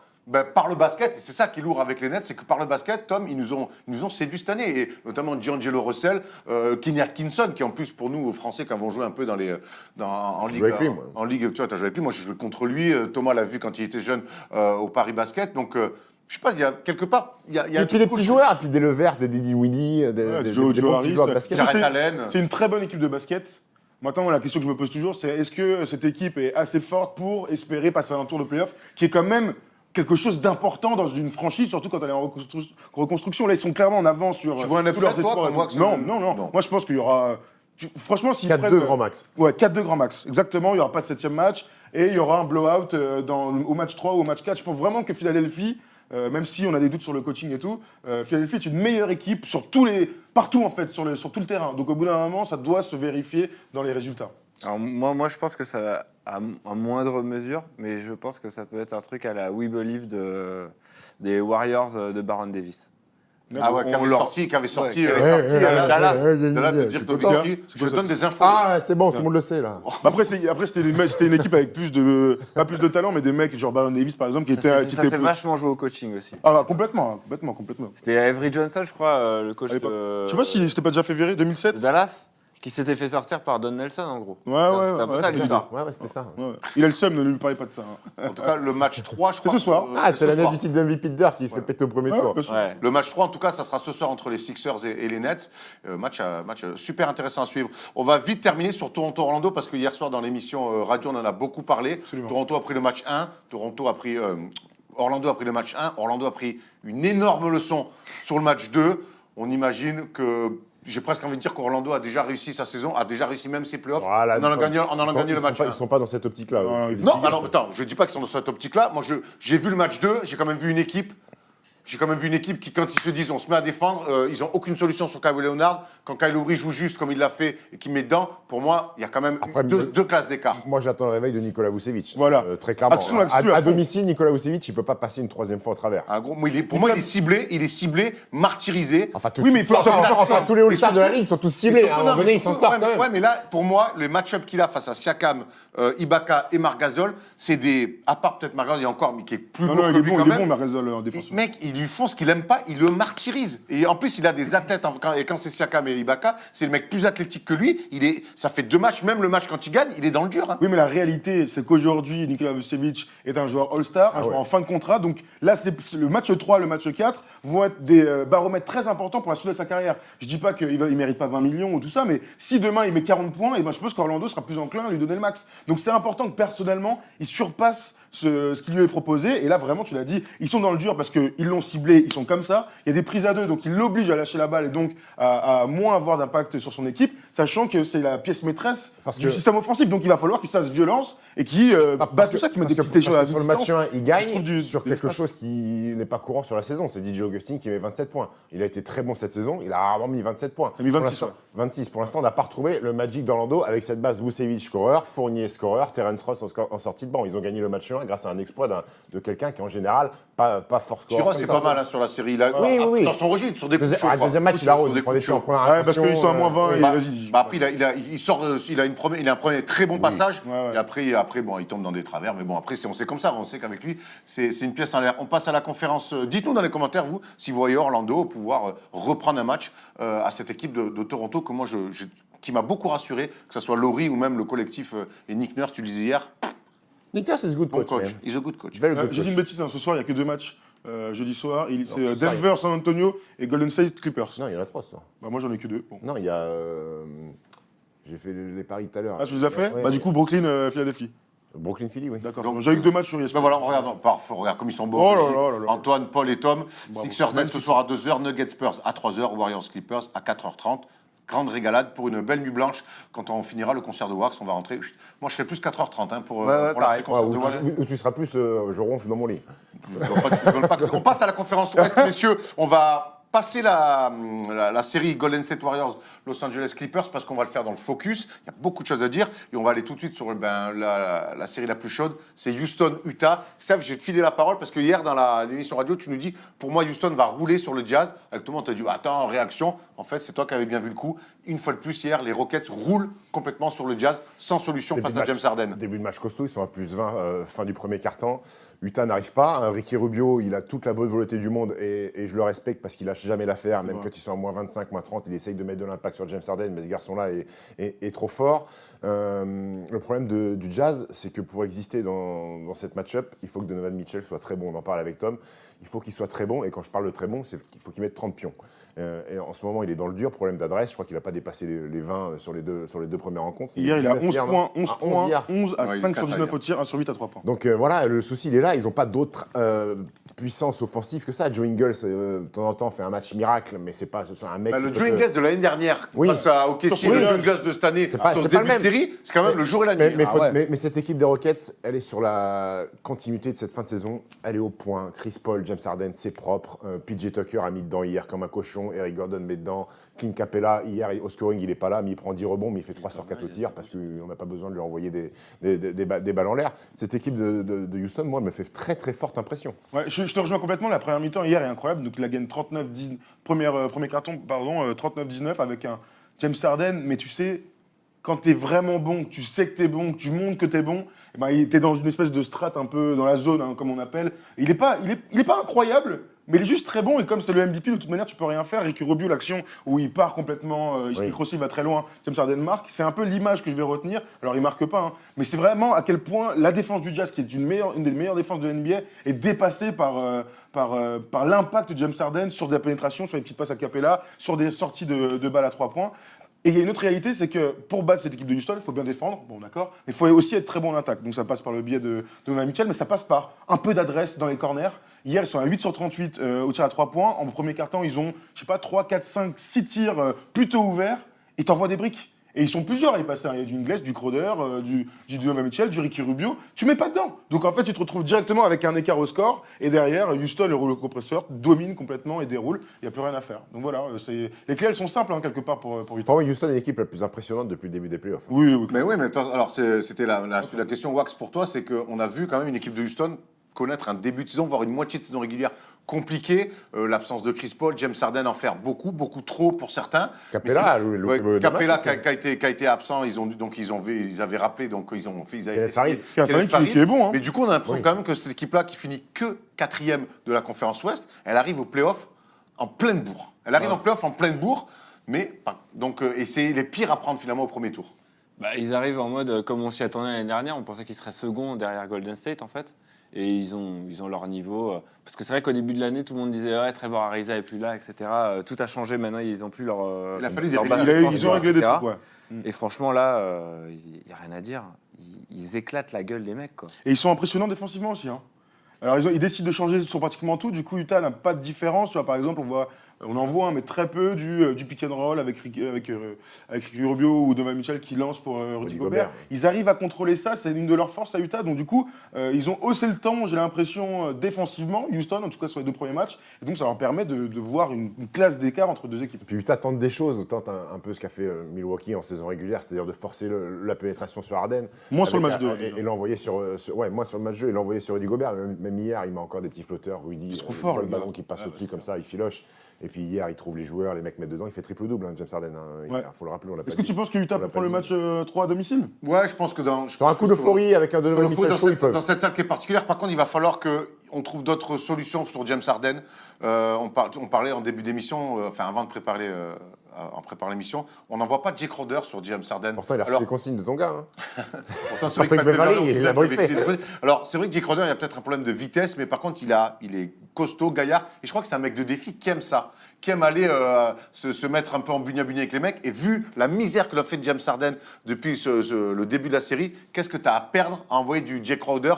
par le basket, et c'est ça qui est lourd avec les Nets, c'est que par le basket, Tom, ils nous ont séduit cette année. Et notamment D'Angelo Russell, Kenny Atkinson, qui en plus, pour nous, Français, qui avons joué un peu en Ligue. avec lui, moi. En Ligue, tu vois, tu as joué avec lui. Moi, j'ai joué contre lui. Thomas l'a vu quand il était jeune au Paris Basket. Donc, je sais pas, il y a quelque part. Il y a Et puis des petits joueurs, et puis des Levert, des Didi Winnie, des Joe bons Harris, petits joueurs de basket. Jarrett Allen. C'est une très bonne équipe de basket. Maintenant, la question que je me pose toujours, c'est est-ce que cette équipe est assez forte pour espérer passer à un tour de play-off qui est quand même quelque chose d'important dans une franchise, surtout quand elle est en reconstruction. Là, ils sont clairement en avance sur Tu vois un tous upset, leurs toi, espoirs. comme moi, que Non, c'est- non. Non. Moi, je pense qu'il y aura... Franchement, s'ils 4-2 prennent... grand max. Ouais, 4-2 grand max. Exactement, il n'y aura pas de 7e match. Et il y aura un blowout au match 3 ou au match 4. Je pense vraiment que Philadelphie, même si on a des doutes sur le coaching et tout, Philadelphie est une meilleure équipe partout en fait, sur tout le terrain. Donc au bout d'un moment, ça doit se vérifier dans les résultats. Alors moi, je pense que ça à moindre mesure, mais je pense que ça peut être un truc à la We Believe des Warriors de Baron Davis. Ah ouais, qui avait sorti Dallas. de là de dire que je donne des infos. Ah, c'est bon, tout le monde le sait, là. Après, c'était une équipe avec pas plus de talent, mais des mecs genre Baron Davis par exemple qui Ça étaient fait vachement jouer au coaching aussi. Ah, complètement. C'était Avery Johnson, je crois, le coach À l'époque. de... Je sais pas s'il s'était pas déjà fait virer, 2007. de Dallas, qui s'était fait sortir par Don Nelson, en gros. Ouais, C'est un peu ça, c'était l'histoire. Ouais, c'était ça. Ouais. Il a le seum, ne lui parlez pas de ça. Hein. En tout cas, le match 3, je crois. ce soir. Ah, c'est ce l'année soir. du titre de MVP de Dirk qui se fait péter au premier tour. bien sûr. Ouais. Le match 3, en tout cas, ça sera ce soir entre les Sixers et les Nets. Match super intéressant à suivre. On va vite terminer sur Toronto-Orlando parce que hier soir, dans l'émission radio, on en a beaucoup parlé. Absolument. Toronto a pris le match 1. Orlando a pris le match 1. Orlando a pris une énorme leçon sur le match 2. On imagine que... J'ai presque envie de dire qu'Orlando a déjà réussi sa saison, a déjà réussi même ses playoffs, Voilà, en allant gagner le match 1. Ils sont pas dans cette optique-là. Non, eux. Non, alors attends, je ne dis pas qu'ils sont dans cette optique-là. Moi, j'ai vu le match 2, j'ai quand même vu une équipe qui, quand ils se disent on se met à défendre, ils n'ont aucune solution sur Kawhi Leonard. Quand Kyle Lowry joue juste comme il l'a fait et qu'il met dedans, pour moi, il y a quand même Après, deux classes d'écart. Moi, j'attends le réveil de Nikola Vucevic. Voilà. Très clairement. Action là-dessus, à À fond. domicile, Nikola Vucevic, il peut pas passer une troisième fois au travers. Un gros, pour moi, il est ciblé, martyrisé. Enfin, Oui, mais il faut enfin, tous les All-Stars de la surtout- Ligue sont tous Et ciblés. surtout, À un non, moment mais donné, ils s'en surtout, sortent ouais, quand même. ouais, mais là, pour moi, le match-up qu'il a face à Siakam, Ibaka et Marc Gasol, c'est des. À part peut-être Marc Gasol, il y a encore, mais qui est plus Non, lourd non, que il est lui bon, quand il est même. bon, Marc Gasol en défense. Mec, il ils lui font ce qu'il aime pas, ils le martyrisent. Et en plus, il a des athlètes, et quand c'est Siakam et Ibaka, c'est le mec plus athlétique que lui. Ça fait 2 matchs, même le match quand il gagne, il est dans le dur. Hein. Oui, mais la réalité, c'est qu'aujourd'hui, Nikola Vucevic est un joueur All-Star, un joueur en fin de contrat. Donc là, c'est le match 3, le match 4 vont être des baromètres très importants pour la suite de sa carrière. Je dis pas qu'il mérite pas 20 millions ou tout ça, mais si demain il met 40 points, et ben je pense qu'Orlando sera plus enclin à lui donner le max. Donc c'est important que personnellement, il surpasse ce qui lui est proposé. Et là, vraiment, tu l'as dit, ils sont dans le dur parce qu'ils l'ont ciblé, ils sont comme ça. Il y a des prises à 2, donc ils l'obligent à lâcher la balle et donc à moins avoir d'impact sur son équipe, sachant que c'est la pièce maîtresse du système offensif. Donc il va falloir qu'il se fasse violence et qu'il batte tout ça, qu'il mette des petites choses à sur le distance. match 1, il gagne sur de quelque l'espace. chose qui n'est pas courant sur la saison. C'est DJ Augustin qui met 27 points. Il a été très bon cette saison, il a rarement mis 27 points. Il a mis 26, Pour l'instant, 26. Pour l'instant, on n'a pas retrouvé le Magic d'Orlando avec cette base Vucevic scoreur, Fournier scoreur, Terence Ross en sortie de banc. Ils ont gagné le match 1 grâce à un exploit de quelqu'un qui, en général, pas fort scoreur. Chiros, c'est pas mal hein, sur la série. Là, Oui. Dans son registre, sur des coups de chaud. Deuxième match, il arrose. On était en première Ouais, parce qu'ils sont à moins 20 et Bah, vas-y. après, il sort, il a un premier très bon passage. Ouais. Et après, bon, il tombe dans des travers. Mais bon, après, on sait comme ça. On sait qu'avec lui, c'est une pièce en l'air. On passe à la conférence. Dites-nous dans les commentaires, vous, si vous voyez Orlando pouvoir reprendre un match à cette équipe de Toronto que moi, qui m'a beaucoup rassuré, que ce soit Laurie ou même le collectif et Nick Nurse, tu le disais hier. Nick Nurse is a good Bon coach. coach. man. He's a good coach. Very good J'ai dit coach. une bêtise, hein, ce soir, il n'y a que 2 matchs. Jeudi soir, c'est ce soir, Denver, San Antonio et Golden State Clippers. Non, il y en a 3 ce soir. Bah, moi, j'en ai que 2. Bon. Non, il y a. J'ai fait les paris tout à l'heure. Ah, tu les as fait Ouais, Bah, du coup, Brooklyn, Philadelphie. Brooklyn Philly, oui. D'accord. Donc, J'ai eu que 2 matchs sur Ben ESPN. voilà, regarde comme ils sont beaux. Oh là là là là. Antoine, Paul et Tom. Bravo. Sixers Nets ce soir à 2h, Nuggets Spurs à 3h, Warriors Clippers à 4h30. Grande régalade pour une belle nuit blanche. Quand on finira le concert de Wax, on va rentrer. Moi, je serai plus 4h30 hein, pour Ouais, la pareil. concert de Wax. Où tu seras plus, je ronfle dans mon lit. On passe à la conférence Ouest, messieurs. On va passer la série Golden State Warriors, Los Angeles Clippers, parce qu'on va le faire dans le focus. Il y a beaucoup de choses à dire. Et on va aller tout de suite sur la série la plus chaude. C'est Houston-Utah. Steph, je vais te filer la parole parce que hier, dans l'émission radio, tu nous dis, pour moi, Houston va rouler sur le Jazz. Avec tout le monde, tu as dit, attends, réaction. En fait, c'est toi qui avais bien vu le coup. Une fois de plus, hier, les Rockets roulent complètement sur le Jazz, sans solution face à James Harden. Début de match costaud, ils sont à plus 20, fin du premier quart-temps. Utah n'arrive pas. Ricky Rubio, il a toute la bonne volonté du monde et je le respecte parce qu'il lâche jamais l'affaire. Même quand ils sont à moins 25, moins 30, il essaye de mettre de l'impact sur James Harden, mais ce garçon-là est trop fort. Le problème du Jazz, c'est que pour exister dans cette match-up, il faut que Donovan Mitchell soit très bon. On en parle avec Tom. Il faut qu'il soit très bon. Et quand je parle de très bon, c'est qu'il faut qu'il mette 30 pions. Et en ce moment, il est dans le dur, problème d'adresse. Je crois qu'il n'a pas dépassé les 20 sur les deux premières rencontres. Hier, il a 11 points, 11 à 11 points, hier. 11 à Ouais, 5 sur il est 19 hier. au tir, 1 sur 8 à 3 points. Donc voilà, le souci, il est là. Ils n'ont pas d'autres puissances offensives que ça. Joe Ingles, de temps en temps, fait un match miracle, mais c'est un mec. Le qui Joe peut te- Ingles de l'année dernière, Oui. face à OKC, Sur le ce Joe match. Ingles de cette année, C'est pas- sur ce c'est pas début le de même. série, c'est quand même le jour et la nuit. Mais cette équipe des Rockets, elle est sur la continuité de cette fin de saison. Elle est au point. Chris Paul, James Harden, c'est propre. PJ Tucker a mis dedans hier comme un cochon. Eric Gordon met dedans. Clint Capella, hier, au scoring, il n'est pas là, mais il prend 10 rebonds, mais il fait 3 sur 4 au tir parce qu'on n'a pas besoin de lui envoyer des balles en l'air. Cette équipe de Houston, moi, me fait très très forte impression. Ouais, je te rejoins complètement. La première mi-temps hier est incroyable. Donc, il a gagné 39-10, premier carton, 39-19 avec un James Harden. Mais tu sais, quand tu es vraiment bon, tu sais que tu es bon, que tu montres que tu es bon, eh ben, il était dans une espèce de strate un peu dans la zone, hein, comme on appelle. Il n'est pas incroyable, mais il est juste très bon. Et comme c'est le MVP, de toute manière, tu peux rien faire. Ricky Rubio, l'action où il part complètement, il se pique aussi, il va très loin. James Harden marque. C'est un peu l'image que je vais retenir. Alors, il marque pas, hein, mais c'est vraiment à quel point la défense du Jazz, qui est une des meilleures défenses de NBA, est dépassée par l'impact de James Harden sur des pénétrations, sur les petites passes à Capella, sur des sorties de balles à 3 points. Et il y a une autre réalité, c'est que pour battre cette équipe de Houston, il faut bien défendre, bon d'accord, mais il faut aussi être très bon en attaque. Donc ça passe par le biais de Donovan Mitchell, mais ça passe par un peu d'adresse dans les corners. Hier, ils sont à 8 sur 38 au tir à 3 points. En premier quart-temps, ils ont, 3, 4, 5, 6 tirs plutôt ouverts. Ils t'envoient des briques. Et ils sont plusieurs à y passer. Il y a du Ingles, du Crowder, du Donovan Mitchell, du Ricky Rubio. Tu mets pas dedans. Donc en fait, tu te retrouves directement avec un écart au score. Et derrière, Houston, le rouleau compresseur, domine complètement et déroule. Il n'y a plus rien à faire. Donc voilà, les clés, elles sont simples, hein, quelque part, pour Houston. Pour moi, Houston est l'équipe la plus impressionnante depuis le début des playoffs. Oui. Mais oui, mais alors c'était la question Wax pour toi, c'est qu'on a vu quand même une équipe de Houston connaître un début de saison, voire une moitié de saison régulière compliquée. L'absence de Chris Paul, James Harden en faire beaucoup trop pour certains. Capella, Capella qui a été absent, ils avaient rappelé, donc ils avaient Kenneth Farid. Kenneth Farid qui est bon. Hein. Mais du coup, on a l'impression quand même que cette équipe-là, qui finit que 4e de la conférence Ouest, elle arrive au playoff en pleine bourre. Elle arrive en playoff en pleine bourre, et c'est les pires à prendre finalement au premier tour. Bah, ils arrivent en mode comme on s'y attendait l'année dernière. On pensait qu'ils seraient second derrière Golden State en fait. Et ils ont leur niveau. Parce que c'est vrai qu'au début de l'année, tout le monde disait ouais, Trevor Ariza est plus là, etc. Tout a changé maintenant. Ils n'ont plus leur. Il a fallu des leur réglages. base Ils ont réglé des etc. trucs, ouais. Et franchement, là, il n'y a rien à dire. Ils éclatent la gueule des mecs, quoi. Et ils sont impressionnants défensivement aussi. Hein. Alors ils décident de changer sur pratiquement tout. Du coup, Utah n'a pas de différence. Tu vois, par exemple, on en voit, mais très peu du pick and roll avec Ricky Rubio ou Donovan Mitchell qui lance pour Rudy Gobert. Ils arrivent à contrôler ça. C'est une de leurs forces à Utah. Donc du coup, ils ont haussé le temps, j'ai l'impression, défensivement. Houston, en tout cas sur les 2 premiers matchs. Et donc ça leur permet de voir une classe d'écart entre 2 équipes. Puis Utah tente des choses, tente un peu ce qu'a fait Milwaukee en saison régulière, c'est-à-dire de forcer la pénétration sur Harden. Moins sur le match 2. Et l'envoyer moi sur le match 2 et l'envoyer sur Rudy Gobert. Même hier, il met encore des petits flotteurs. Rudy, il est trop fort, le le ballon gars. qui passe au-dessus comme ça, il filoche. Et puis hier, il trouve les joueurs, les mecs mettent dedans. Il fait triple-double, James Harden. Il faut le rappeler, on l'a pas Est-ce que dit. tu penses que Utah peut prendre le match 3 à domicile? Ouais, je pense que Sur un coup de Fleury avec un Donovan Mitchell chaud, ils peuvent. dans cette salle qui est particulière, par contre, il va falloir qu'on trouve d'autres solutions sur James Harden. On parlait en début d'émission, avant de préparer l'émission, on n'en voit pas Jake Crowder sur James Harden. Pourtant, il a reçu les consignes de ton gars. Pourtant, c'est vrai que Patrick Beverley, il a briefé. Alors, c'est vrai que Jake Crowder, il a peut-être un problème de vitesse, mais par contre, il est costaud, gaillard. Et je crois que c'est un mec de défi qui aime ça, qui aime aller se mettre un peu en bugne-à-bugne avec les mecs. Et vu la misère que l'a fait James Harden depuis le début de la série, qu'est-ce que tu as à perdre à envoyer du Jake Crowder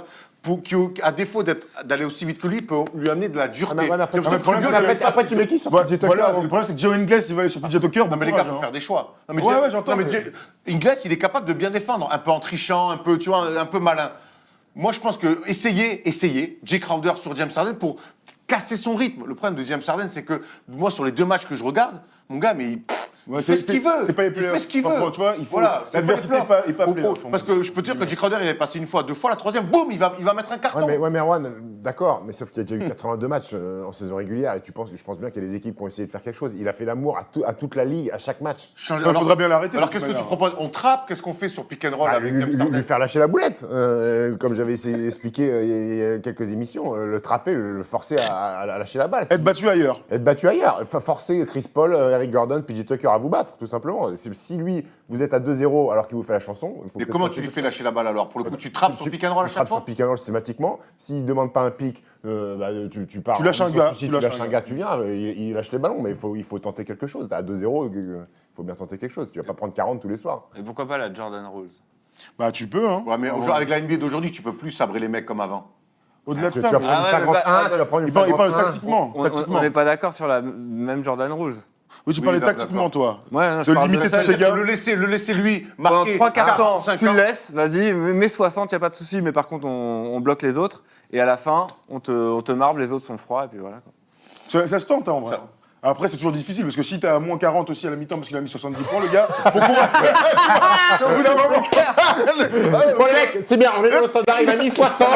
qui, à défaut d'aller aussi vite que lui, peut lui amener de la dureté. Après, tu mets qui sur PJ Tucker? Voilà, le problème, c'est que Joe Ingles, il va aller sur PJ Tucker. Non, mais les gars, il faut faire des choix. Non, mais j'entends. Ingles, il est capable de bien défendre, un peu en trichant, un peu malin. Moi, je pense que essayez Jake Crowder sur James Harden pour casser son rythme. Le problème de James Harden, c'est que moi, sur les 2 matchs que je regarde, mon gars, mais il fait ce qu'il veut. C'est pas les il fait ce qu'il veut. Tu vois, il faut l'adversité n'est pas playoff. Parce que je peux te dire que Jake Crowder, il avait passé 1 fois, 2 fois, la 3e, boum, il va mettre un carton. Ouais, mais Erwan, d'accord, mais sauf qu'il y a déjà eu 82 matchs en saison régulière et je pense bien qu'il y a des équipes qui ont essayé de faire quelque chose. Il a fait l'amour à toute la ligue, à chaque match. Il faudra bien l'arrêter. Alors, qu'est-ce que tu proposes? On trappe? Qu'est-ce qu'on fait sur pick and roll avec James Harden? Lui faire lâcher la boulette, comme j'avais essayé d'expliquer il y a quelques émissions, le trapper, le forcer à lâcher la balle. Être battu ailleurs. Forcer Chris Paul, Eric Gordon, PJ Tucker à vous battre, tout simplement. Si lui, vous êtes à 2-0 alors qu'il vous fait la chanson... Mais comment tu lui fais lâcher la balle alors? Pour le coup, tu trappes sur pick and roll à chaque fois? Sur pick and roll systématiquement. S'il ne demande pas un pick, tu pars. Tu lâches un gars. Si tu lâches un gars, tu viens, il lâche les ballons, mais il faut tenter quelque chose. À 2-0, il faut bien tenter quelque chose. Tu ne vas pas prendre 40 tous les soirs. Et pourquoi pas la Jordan Rules? Bah, tu peux, hein. Ouais, mais avec la NBA d'aujourd'hui, tu peux plus sabrer les mecs comme avant. Au-delà de Tu ça. vas prendre une flagrante 1, tu vas prendre une Il parle flagrante 1. tactiquement. On n'est pas d'accord sur la même Jordan Rules. Oui, tu parlais d'accord. tactiquement, toi. Ouais, non, je De parle limiter celle- tous ces gars. Le laisser lui Pendant marquer 3 quarts temps, 5 tu le laisses, vas-y, mets 60, il n'y a pas de souci, mais par contre, on bloque les autres. Et à la fin, on te marble, les autres sont froids, et puis voilà. Quoi. Ça se tente, hein, en vrai. Après, c'est toujours difficile, parce que si t'as moins 40 aussi à la mi-temps, parce qu'il a mis 70 points, le gars, bon courage. Au bout d'un moment. Bon, les mecs, c'est bien, on est dans le standard, il a mis 60.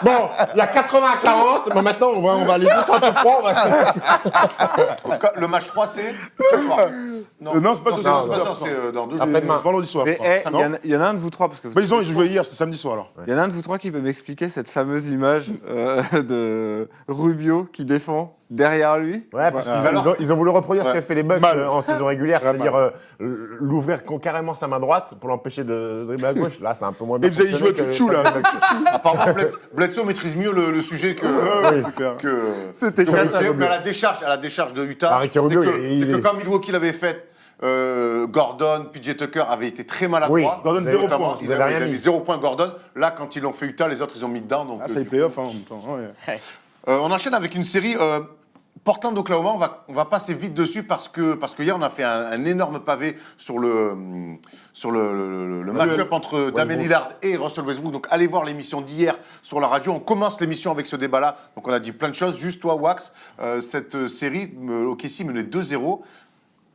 Bon, il y a 80 à 40. Bon, maintenant, on va les autres un peu froid. En tout cas, le match 3, c'est ce soir. Non, c'est pas ce soir. C'est dans 2 jours. Après-demain. Vendredi soir. Mais je crois. il y en a un de vous trois, parce que Bah, ils ont joué hier, c'était samedi soir, alors. il y en a un de vous trois qui peut m'expliquer cette fameuse image de Rubio qui défend derrière lui. Ouais, parce qu'ils ont voulu reproduire ce qu'avaient fait les Bucks Mal. en saison régulière, c'est-à-dire l'ouvrir carrément sa main droite pour l'empêcher de dribbler à gauche. Là, c'est un peu moins bien. Et vous avez joué à Tchou là. Apparemment, Bledsoe maîtrise mieux le sujet que. C'était Mais à la décharge de Utah, Ricky Rubio, c'est que quand Milwaukee l'avait fait, Gordon, PJ Tucker avaient été très maladroits. Oui, Gordon, Vous avez 0 Notamment, points. Ils avaient rien mis mis. 0 point Gordon. Là, quand ils l'ont fait Utah, les autres, ils ont mis dedans. Donc, Ah, ça y est, playoff, hein, en même temps. Ouais. on enchaîne avec une série. Portland Oklahoma, on va passer vite dessus parce que hier on a fait un énorme pavé sur le match-up entre Damian Lillard et Russell Westbrook. Donc allez voir l'émission d'hier sur la radio. On commence l'émission avec ce débat-là. Donc on a dit plein de choses. Juste toi, Wax, cette série, OKC menait 2-0.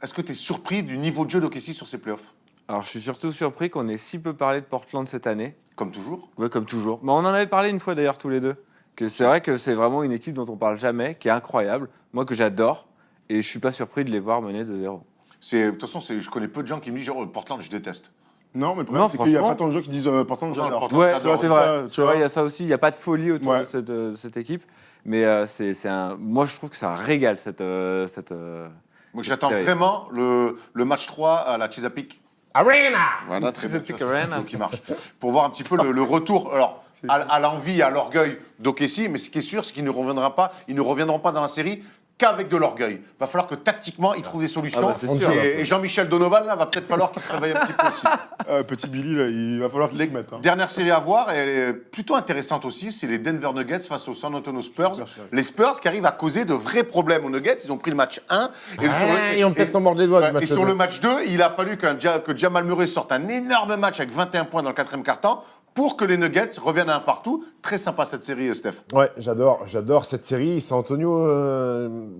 Est-ce que tu es surpris du niveau de jeu d'OKC sur ces playoffs? Alors, je suis surtout surpris qu'on ait si peu parlé de Portland cette année. Comme toujours. Ouais, comme toujours. Mais on en avait parlé une fois d'ailleurs tous les deux. Que c'est vrai que c'est vraiment une équipe dont on parle jamais, qui est incroyable, moi que j'adore, et je suis pas surpris de les voir mener 2-0. De toute façon, je connais peu de gens qui me disent genre, Portland, je déteste. Non, mais le problème, Non, c'est qu'il n'y a franchement. pas tant de gens qui disent Portland, j'adore. Portland, Ouais, j'adore. c'est Ça, vrai. tu Tu vois. vois, il y a ça aussi. Il n'y a pas de folie autour Ouais. de cette équipe. Mais moi, je trouve que c'est un régal, cette Moi, j'attends série. vraiment le match 3 à la Chesapeake. Arena. Voilà, très bien. Chesapeake Arena. Qui marche. Pour voir un petit peu le retour. Alors, à l'envie, à l'orgueil d'Okessi, mais ce qui est sûr, c'est qu'ils ne reviendront pas dans la série qu'avec de l'orgueil. Va falloir que tactiquement, ils trouvent des solutions. Ah bah, c'est sûr. Et Jean-Michel Donovan, là, va peut-être falloir qu'il se réveille un petit peu aussi. Petit Billy, là, il va falloir qu'il se mette. Hein. Dernière série à voir, elle est plutôt intéressante aussi, c'est les Denver Nuggets face aux San Antonio Spurs. Spurs, ouais. Les Spurs qui arrivent à causer de vrais problèmes aux Nuggets. Ils ont pris le match 1. Ils ont peut-être s'en mordre les doigts. du Et match sur deux. le match 2, il a fallu que Jamal Murray sorte un énorme match avec 21 points dans le 4e quart-temps pour que les Nuggets reviennent à un partout. Très sympa cette série, Steph. Ouais, j'adore cette série. San Antonio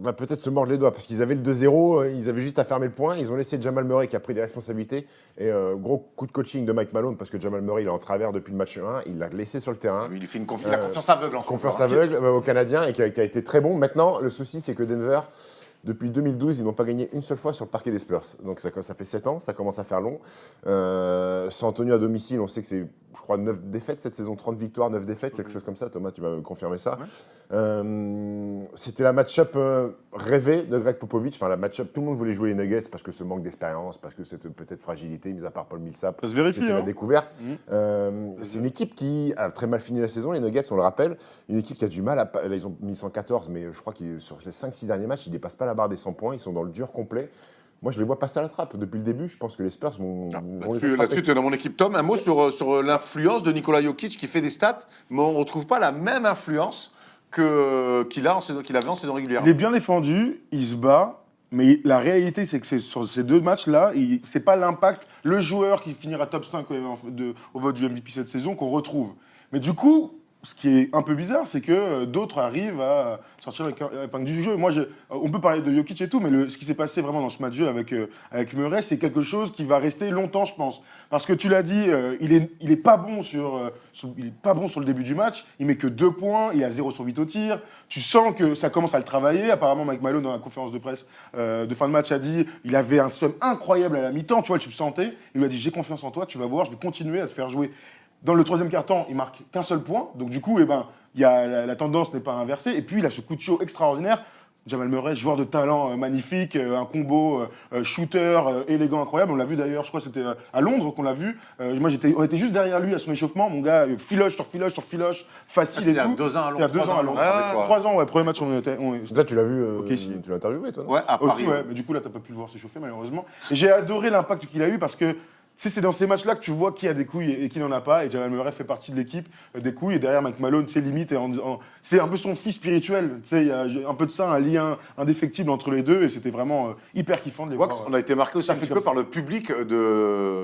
va peut-être se mordre les doigts parce qu'ils avaient le 2-0, ils avaient juste à fermer le point. Ils ont laissé Jamal Murray qui a pris des responsabilités. Et gros coup de coaching de Mike Malone parce que Jamal Murray il est en travers depuis le match 1. Il l'a laissé sur le terrain. Il fait la confiance aveugle en ce Confiance moment. aveugle au Canadien et qui a été très bon. Maintenant, le souci, c'est que Denver, depuis 2012, ils n'ont pas gagné une seule fois sur le parquet des Spurs. Donc ça fait 7 ans, ça commence à faire long. San Antonio à domicile, on sait que c'est, je crois, 9 défaites cette saison, 30 victoires, 9 défaites, quelque chose comme ça. Thomas, tu vas me confirmer ça. C'était la match-up rêvée de Greg Popovich. Enfin, la match-up, tout le monde voulait jouer les Nuggets parce que ce manque d'expérience, parce que cette peut-être fragilité, mis à part Paul Millsap. Ça se vérifie, C'était la hein. découverte. C'est une équipe qui a très mal fini la saison, les Nuggets, on le rappelle. Une équipe qui a du mal à. Là, ils ont mis 114, mais je crois que sur les 5-6 derniers matchs, ils ne dépassent pas la barre des 100 points. Ils sont dans le dur complet. Moi, je les vois passer à la trappe. Depuis le début, je pense que les Spurs vont. vont les attraper. Là-dessus, tu es dans mon équipe. Tom, un mot sur l'influence de Nikola Jokic qui fait des stats, mais on ne retrouve pas la même influence qu'il avait en saison régulière. Il est bien défendu, il se bat, mais la réalité, c'est que sur ces deux matchs-là, c'est pas l'impact, le joueur qui finira top 5 au vote du MVP cette saison qu'on retrouve. Mais du coup, ce qui est un peu bizarre, c'est que d'autres arrivent à sortir l'épingle du jeu. Moi, on peut parler de Jokic et tout, mais ce qui s'est passé vraiment dans ce match-jeu avec Murray, c'est quelque chose qui va rester longtemps, je pense. Parce que tu l'as dit, il est pas bon il est pas bon sur le début du match. Il met que 2 points, il a 0 sur 8 au tir. Tu sens que ça commence à le travailler. Apparemment, Mike Malone, dans la conférence de presse de fin de match, a dit il avait un seum incroyable à la mi-temps. Tu vois, tu le sentais. Il lui a dit j'ai confiance en toi, tu vas voir, je vais continuer à te faire jouer. Dans le 3e quart-temps, il marque qu'un seul point. Donc du coup, la tendance n'est pas inversée. Et puis, il a ce coup de chaud extraordinaire. Jamal Murray, joueur de talent magnifique, un combo shooter élégant, incroyable. On l'a vu d'ailleurs, je crois que c'était à Londres qu'on l'a vu. Moi, on était juste derrière lui à son échauffement. Mon gars, filoche sur filoche sur filoche, facile C'était et il y a tout. 2 ans à Londres. Il y a 2 ans à Londres. avec toi. 3 ans, ouais, premier match, Là, tu l'as vu, Ok, si. tu l'as interviewé, toi, non? Ouais, à Paris. aussi, ouais, mais du coup, là, t'as pas pu le voir s'échauffer, malheureusement. Et j'ai adoré l'impact qu'il a eu parce que c'est dans ces matchs-là que tu vois qui a des couilles et qui n'en a pas. Et Jamal Murray fait partie de l'équipe des couilles. Et derrière, Mike Malone, c'est limite. C'est un peu son fils spirituel. Tu sais, il y a un peu de ça, un lien indéfectible entre les deux. Et c'était vraiment hyper kiffant de les Wax, voir. on a été marqué aussi ça un fait petit peu comme par le public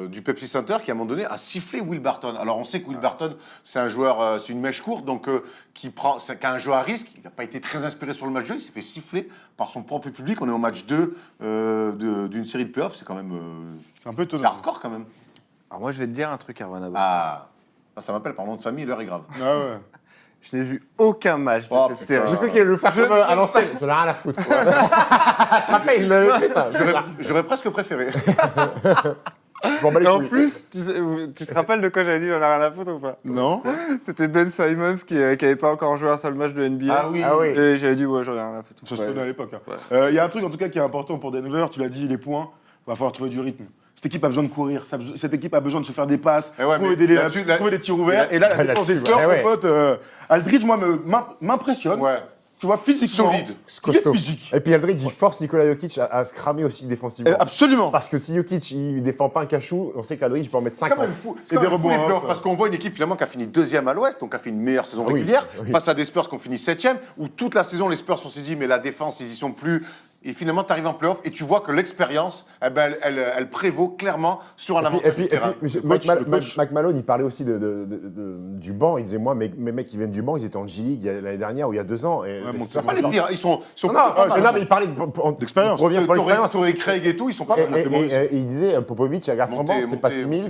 du Pepsi Center qui, à un moment donné, a sifflé Will Barton. Alors, on sait que Will Barton, c'est un joueur, c'est une mèche courte, donc qui a un jeu à risque. Il n'a pas été très inspiré sur le match 2. Il s'est fait siffler par son propre public. On est au match 2 d'une série de playoffs. C'est quand même. C'est un peu C'est étonnant. hardcore quand même. Alors moi, je vais te dire un truc, Erwan Abou. Ah, ça m'appelle par nom de famille, l'heure est grave. Ah ouais. Je n'ai vu aucun match de Oh, cette putain. série. J'ai cru qu'il allait le faire comme à l'ancienne. J'en ai rien à foutre. Quoi. Tu te rappelles, il m'avait fait ça. J'aurais presque préféré. Je m'en bats les Et en couilles. plus, tu te rappelles de quoi j'avais dit j'en ai rien à foutre ou pas? Non. C'était Ben Simmons qui avait pas encore joué un seul match de NBA. Ah oui. Ah oui. Et j'avais dit ouais, j'en ai rien à foutre. Ça se Ouais. tenait à l'époque. Il y a un truc, en tout cas, qui est important pour Denver. Tu l'as dit, les points. Il va falloir trouver du rythme. Cette équipe a besoin de courir. Cette équipe a besoin de se faire des passes, Eh ouais, trouver, mais des, là-dessus, trouver des tirs ouverts. Et là, la défense des là-dessus, Spurs, ouais. mon pote, Aldridge, moi, m'impressionne. Ouais. Tu vois, physiquement. Solide. Il est Costaud. physique. Et puis Aldridge, il force Nikola Jokic à se cramer aussi défensivement. Absolument. Parce que si Jokic, il défend pas un cachou, on sait qu'Aldridge peut en mettre C'est quand 50. même fou. Et C'est quand des même fou, rebonds les en playoffs, off. parce qu'on voit une équipe finalement qui a fini 2e à l'Ouest, donc qui a fait une meilleure saison Oui, régulière, oui. face à des Spurs qui ont fini 7e, où toute la saison les Spurs on s'est dit mais la défense ils y sont plus. Et finalement, tu arrives en playoff et tu vois que l'expérience, eh ben, elle prévaut clairement sur un avantage du terrain. Mike Malone, il parlait aussi du banc. Il disait, moi, mes mecs qui viennent du banc, ils étaient en G-League l'année dernière ou il y a 2 ans. Et Ouais, les bon, Spurs, C'est pas les pires, ils sont non, pas mal. non, mais il parlait D'expérience. Pour revenir pour l'expérience. Torrey Craig et tout, ils sont pas mal. Et il disait, Popovic, regarde son banc, c'est Patty Monté. Mills,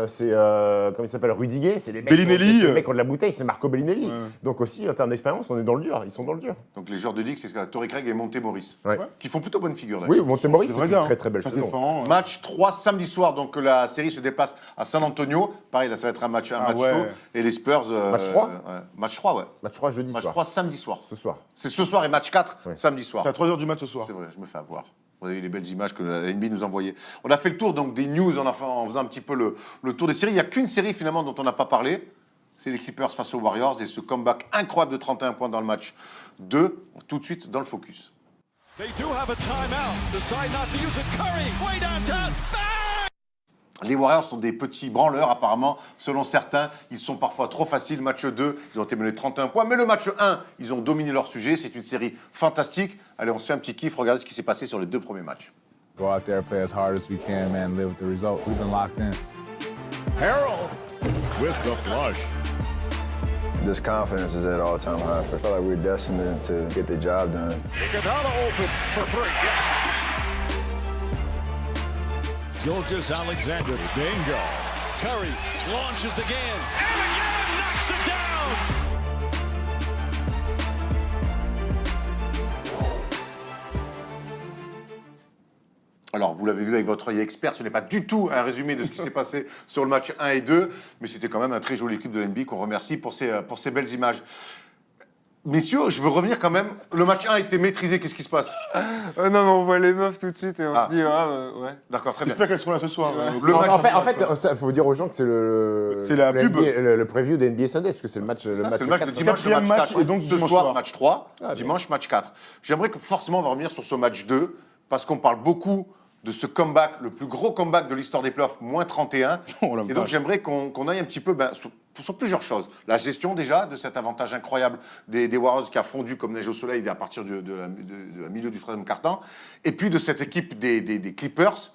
c'est, comment il s'appelle, Rudiger, c'est les mecs Bellinelli. c'est les mecs qui ont de la bouteille, c'est Marco Bellinelli. Ouais. Donc aussi, en termes d'expérience, on est dans le dur, ils sont dans le dur. Donc les joueurs de Ligue, c'est Torrey Craig et Monté Maurice, Ouais. qui font plutôt bonne figure. Oui, Montemoris, C'est c'est vrai, une gars. très très belle Ça saison. défend. Match 3 samedi soir, donc la série se déplace à San Antonio. Pareil, là ça va être un match ouais. chaud. Et les Spurs. Match 3? Match 3, ouais. Match 3 jeudi Match soir. 3 samedi soir. Ce soir. C'est ce soir et match 4 Ouais. samedi soir. C'est à 3h du mat ce soir. C'est vrai, je me fais avoir. Vous avez les belles images que la NBA nous envoyait. On a fait le tour donc des news en faisant un petit peu le tour des séries. Il n'y a qu'une série finalement dont on n'a pas parlé. C'est les Clippers face aux Warriors et ce comeback incroyable de 31 points dans le match 2. Tout de suite dans le focus. They do have a timeout. Decide not to use it. Curry, way downtown. Les Warriors sont des petits branleurs apparemment, selon certains. Ils sont parfois trop faciles. Match 2, ils ont été menés 31 points. Mais le match 1, ils ont dominé leur sujet. C'est une série fantastique. Allez, on se fait un petit kiff. Regardez ce qui s'est passé sur les 2 premiers matchs. Go out there, play as hard as we can, man, live with the result. We've been locked in. Harrell with the flush. This confidence is at all-time high. I felt like we were destined to get the job done. Iguodala open for three. Yes. Gilgis Alexander. Bingo. Curry launches again. And again knocks it down. Alors, vous l'avez vu avec votre œil expert, ce n'est pas du tout un résumé de ce qui s'est passé sur le match 1 et 2, mais c'était quand même un très joli clip de l'NBA qu'on remercie pour ces belles images. Messieurs, je veux revenir quand même. Le match 1 a été maîtrisé, qu'est-ce qui se passe? Non, mais on voit les meufs tout de suite et on Ah. se dit, ouais. D'accord, très bien. J'espère qu'elles seront là ce soir. Le match, En fait, il faut dire aux gens que c'est C'est la pub. le preview de NBA Sundays, parce que c'est le match, ça, c'est le match de 4. dimanche, le Quatrième match match, 4. et donc ce dimanche soir, soir. match 3, Ah, dimanche, match 4. J'aimerais que forcément on va revenir sur ce match 2, parce qu'on parle beaucoup de ce comeback, le plus gros comeback de l'histoire des playoffs, moins 31. Oh, la et donc vache. j'aimerais qu'on aille un petit peu sur plusieurs choses. La gestion déjà de cet avantage incroyable des Warriors qui a fondu comme neige au soleil à partir de la milieu du troisième quart-temps. Et puis de cette équipe des Clippers,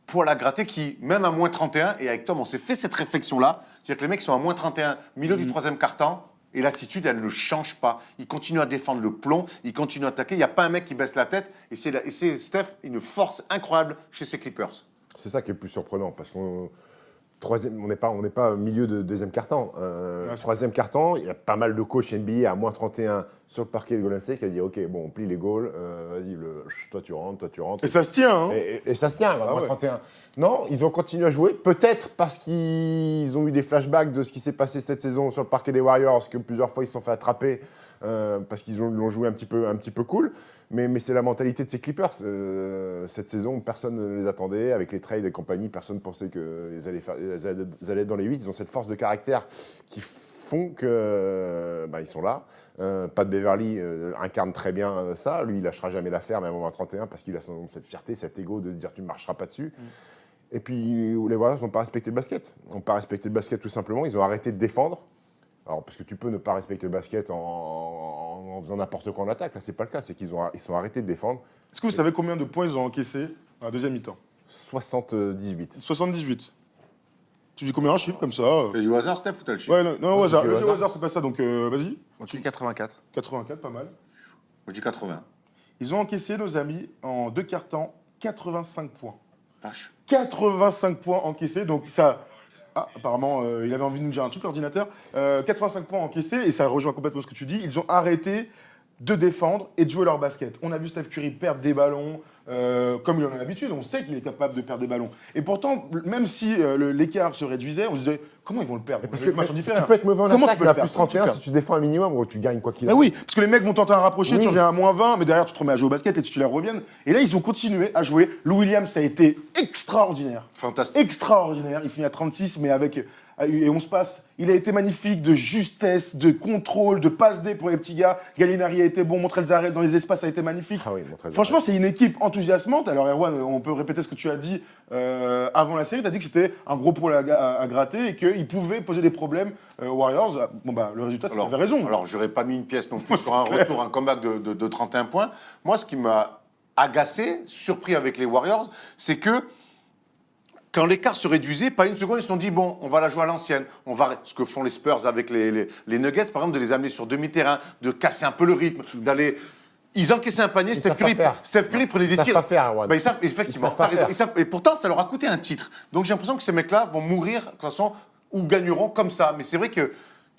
pour la gratter, qui, même à moins 31, et avec Tom, on s'est fait cette réflexion-là, c'est-à-dire que les mecs sont à moins 31, milieu du troisième quart-temps, et l'attitude, elle ne change pas. Ils continuent à défendre le plomb, ils continuent à attaquer. Il n'y a pas un mec qui baisse la tête. Et c'est Steph, une force incroyable chez ses Clippers. C'est ça qui est le plus surprenant, parce qu'on n'est pas au milieu de deuxième quart-temps. Troisième quart-temps, il y a pas mal de coachs NBA à moins 31 sur le parquet de Golden State qui a dit « Ok, bon, on plie les goals, vas-y, toi tu rentres. » Et ça se tient, hein. Et ça se tient, à moins ouais. 31. Non, ils ont continué à jouer, peut-être parce qu'ils ont eu des flashbacks de ce qui s'est passé cette saison sur le parquet des Warriors, que plusieurs fois ils se sont fait attraper parce qu'ils l'ont joué un petit peu cool. Mais c'est la mentalité de ces Clippers. Cette saison, personne ne les attendait. Avec les trades et compagnie, personne ne pensait qu'ils allaient être dans les 8. Ils ont cette force de caractère qui font que ils sont là. Pat Beverly incarne très bien ça. Lui, il lâchera jamais l'affaire, même en 31, parce qu'il a cette fierté, cet ego de se dire tu ne marcheras pas dessus. Et puis, les Warriors n'ont pas respecté le basket. Ils n'ont pas respecté le basket tout simplement. Ils ont arrêté de défendre. Alors, parce que tu peux ne pas respecter le basket en faisant n'importe quoi en attaque. Là, c'est pas le cas. C'est qu'ils sont arrêtés de défendre. Est-ce que vous savez combien de points ils ont encaissé dans la deuxième mi-temps? 78. 78. Tu dis combien un chiffre comme ça T'as du hasard, Steph, ou t'as le chiffre? Ouais, non, au hasard. c'est le Le hasard. hasard, c'est pas ça, donc vas-y. On dit 84. 84, pas mal. Moi, je dis 80. Ils ont encaissé, nos amis, en 2 quarts-temps, 85 points. Vache. 85 points encaissés, donc ça... Ah, apparemment, il avait envie de nous dire un truc, l'ordinateur. 85 points encaissés, et ça rejoint complètement ce que tu dis. Ils ont arrêté de défendre et de jouer leur basket. On a vu Steph Curry perdre des ballons, comme il en a l'habitude. On sait qu'il est capable de perdre des ballons. Et pourtant, même si l'écart se réduisait, on se disait, comment ils vont le perdre? Parce Les que matchs sont tu différents. peux être mauvais en Comment tu attaque, peux mais à le plus perdre? 31, si tu défends un minimum, gros, tu gagnes quoi qu'il Ah arrive. oui, parce que les mecs vont tenter un rapproché, Oui. tu reviens à moins 20, mais derrière tu te remets à jouer au basket, les titulaires reviennent. Et là, ils ont continué à jouer. Lou Williams, ça a été extraordinaire. Fantastique. Extraordinaire. Il finit à 36, mais avec. Et 11 passes. Il a été magnifique de justesse, de contrôle, de passe D pour les petits gars. Gallinari a été bon, Montrezl dans les espaces a été magnifique. Ah oui, Montrezl. Franchement, c'est une équipe enthousiasmante. Alors, Erwan, on peut répéter ce que tu as dit avant la série. Tu as dit que c'était un gros pôle à gratter et qu'ils pouvaient poser des problèmes aux Warriors. Bon, bah, le résultat, c'est avait raison. Alors, j'aurais pas mis une pièce non plus sur un retour, un comeback de 31 points. Moi, ce qui m'a agacé, surpris avec les Warriors, c'est que quand l'écart se réduisait, pas une seconde, ils se sont dit, bon, on va la jouer à l'ancienne. On va, ce que font les Spurs avec les Nuggets, par exemple, de les amener sur demi-terrain, de casser un peu le rythme, d'aller... Ils encaissaient un panier, Steph Curry prenait des tirs. Ils savent pas faire, Erwan. Bah, ils savent, effectivement. Ils savent pas t'as raison, faire. et pourtant, ça leur a coûté un titre. Donc j'ai l'impression que ces mecs-là vont mourir, de toute façon, ou gagneront comme ça. Mais c'est vrai que,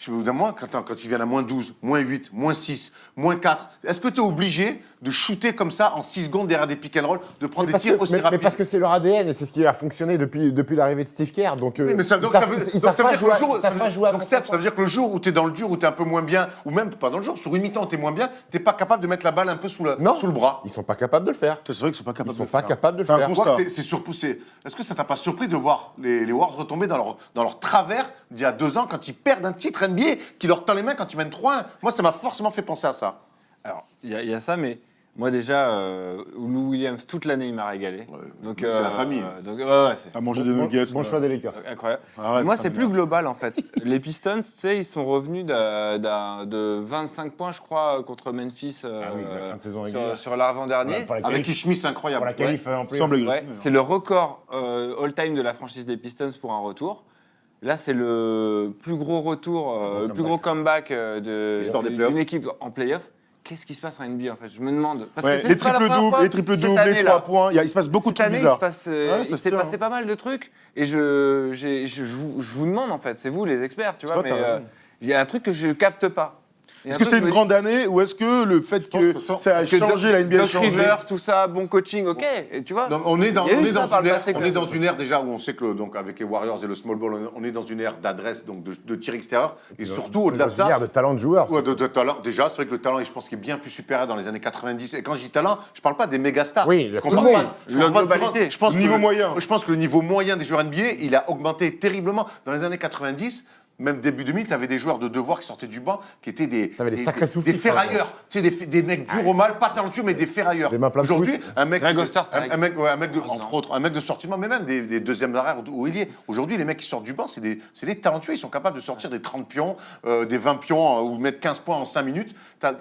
au bout d'un moment, quand ils viennent à moins 12, moins 8, moins 6, moins 4, est-ce que tu es obligé de shooter comme ça en 6 secondes derrière des pick and roll, de prendre des tirs aussi mais rapides? parce que c'est leur ADN et c'est ce qui a fonctionné depuis l'arrivée de Steve Kerr. Donc, Oui, mais ça veut dire que le jour, donc Steph, ça veut dire que le jour où tu es dans le dur, où tu es un peu moins bien, ou même pas dans le jour, sur une mi-temps, tu es moins bien, tu n'es pas capable de mettre la balle un peu sous le bras. Ils sont pas capables de le faire. C'est vrai qu'ils sont pas capables Ils sont de pas faire. capables de le C'est un faire. constat. C'est surpoussé. Est-ce que ça t'a pas surpris de voir les Warriors retomber dans leur travers d'il y a 2 ans quand ils perdent un titre NBA qui leur tend les mains quand ils mènent 3-1? Moi, ça m'a forcément fait penser à ça. Alors, il y a ça, mais moi déjà, Lou Williams, toute l'année, il m'a régalé. Donc, c'est la famille. Donc, ouais, c'est À manger des nuggets. Bon choix des Lakers. incroyable. Arrête, Moi, ça c'est m'énerve. plus global, en fait. Les Pistons, tu sais, ils sont revenus de 25 points, je crois, contre Memphis oui, exact, fin de saison régulière. sur l'avant-dernier. Voilà, pour la Avec qualif. Ishmi, c'est incroyable. Pour la qualif en plus. Semble Ouais, c'est le record all-time de la franchise des Pistons pour un retour. Là, c'est le plus gros retour, le plus gros comeback L'histoire des playoffs. d'une équipe en playoff. Qu'est-ce qui se passe en NBA en fait? Je me demande. Parce Ouais, que les c'est pas la première triples-doubles, fois les triples-doubles, cette les année-là. 3 points. Il se passe beaucoup de Cette trucs année, bizarres. il ça se s'est tient. passé pas mal de trucs. Et je vous demande en fait, c'est vous les experts, tu vois, vois, mais t'as raison. il y a un truc que je capte pas. Il y a Est-ce un que truc c'est je une me dis- grande année ou est-ce que le fait que que ça- ça a Parce que changé, la NBA a Doc changé? Rivers, tout ça, bon coaching, ok, et tu vois. Non, on est dans, Il y a on eu est ça dans par une le ère, passé, on quand est même. dans une ère déjà où on sait que donc avec les Warriors et le small ball, on est dans une ère d'adresse, donc de tir extérieur, et surtout au-delà de Dans une ère ça, de talent de joueurs. ouais, de talent. Déjà, c'est vrai que le talent, je pense qu'il est bien plus supérieur dans les années 90. Et quand je dis talent, je parle pas des méga stars. Oui, je tout comprends le monde. pas. Je comprends pas globalité. Durant. Je pense Le que niveau moyen. Je pense que le niveau moyen des joueurs NBA, il a augmenté terriblement dans les années 90. Même début 2000, tu avais des joueurs de devoir qui sortaient du banc, qui étaient T'avais des sacrés souffles, des ferrailleurs. Tu sais, des mecs durs au mal, pas talentueux, mais des ferrailleurs. Des mains pleines de Aujourd'hui, pouces. un mec, Greg Ostertag, un mec de, par entre autres, un mec de sortiment, mais même des deuxièmes arrières ou ailiers. Aujourd'hui, les mecs qui sortent du banc, c'est des talentueux. Ils sont capables de sortir des 30 pions, des 20 pions ou mettre 15 points en 5 minutes.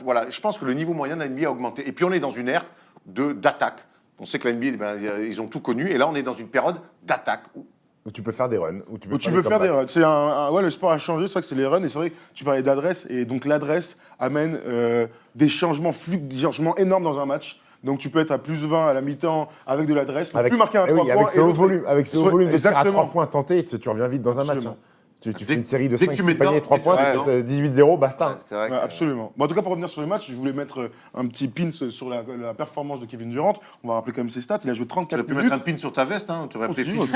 Voilà, je pense que le niveau moyen de la NBA a augmenté. Et puis, on est dans une ère d'attaque. On sait que la NBA, ils ont tout connu. Et là, on est dans une période d'attaque. Où tu peux faire des runs. Où tu peux Où tu faire peux des faire des comebacks. runs. Ouais, le sport a changé, c'est vrai que c'est les runs, et c'est vrai que tu parlais d'adresse, et donc l'adresse amène des changements énormes dans un match. Donc tu peux être à plus 20 à la mi-temps avec de l'adresse, plus marquer un 3 points. Avec ce haut volume, avec ce haut volume de tir à Exactement. 3 points tenté, tu reviens vite dans un match. Absolument. Tu fais une série de dès que 5 tu mets paniers, dedans, 3 points, dès que tu c'est 18-0, basta. C'est vrai Ouais, que- absolument. Bon, en tout cas, pour revenir sur le match, je voulais mettre un petit pin sur la performance de Kevin Durant. On va rappeler quand même ses stats. Il a joué Tu 34 aurais pu minutes. mettre un pin sur ta veste, hein. Tu aurais appelé Aussi,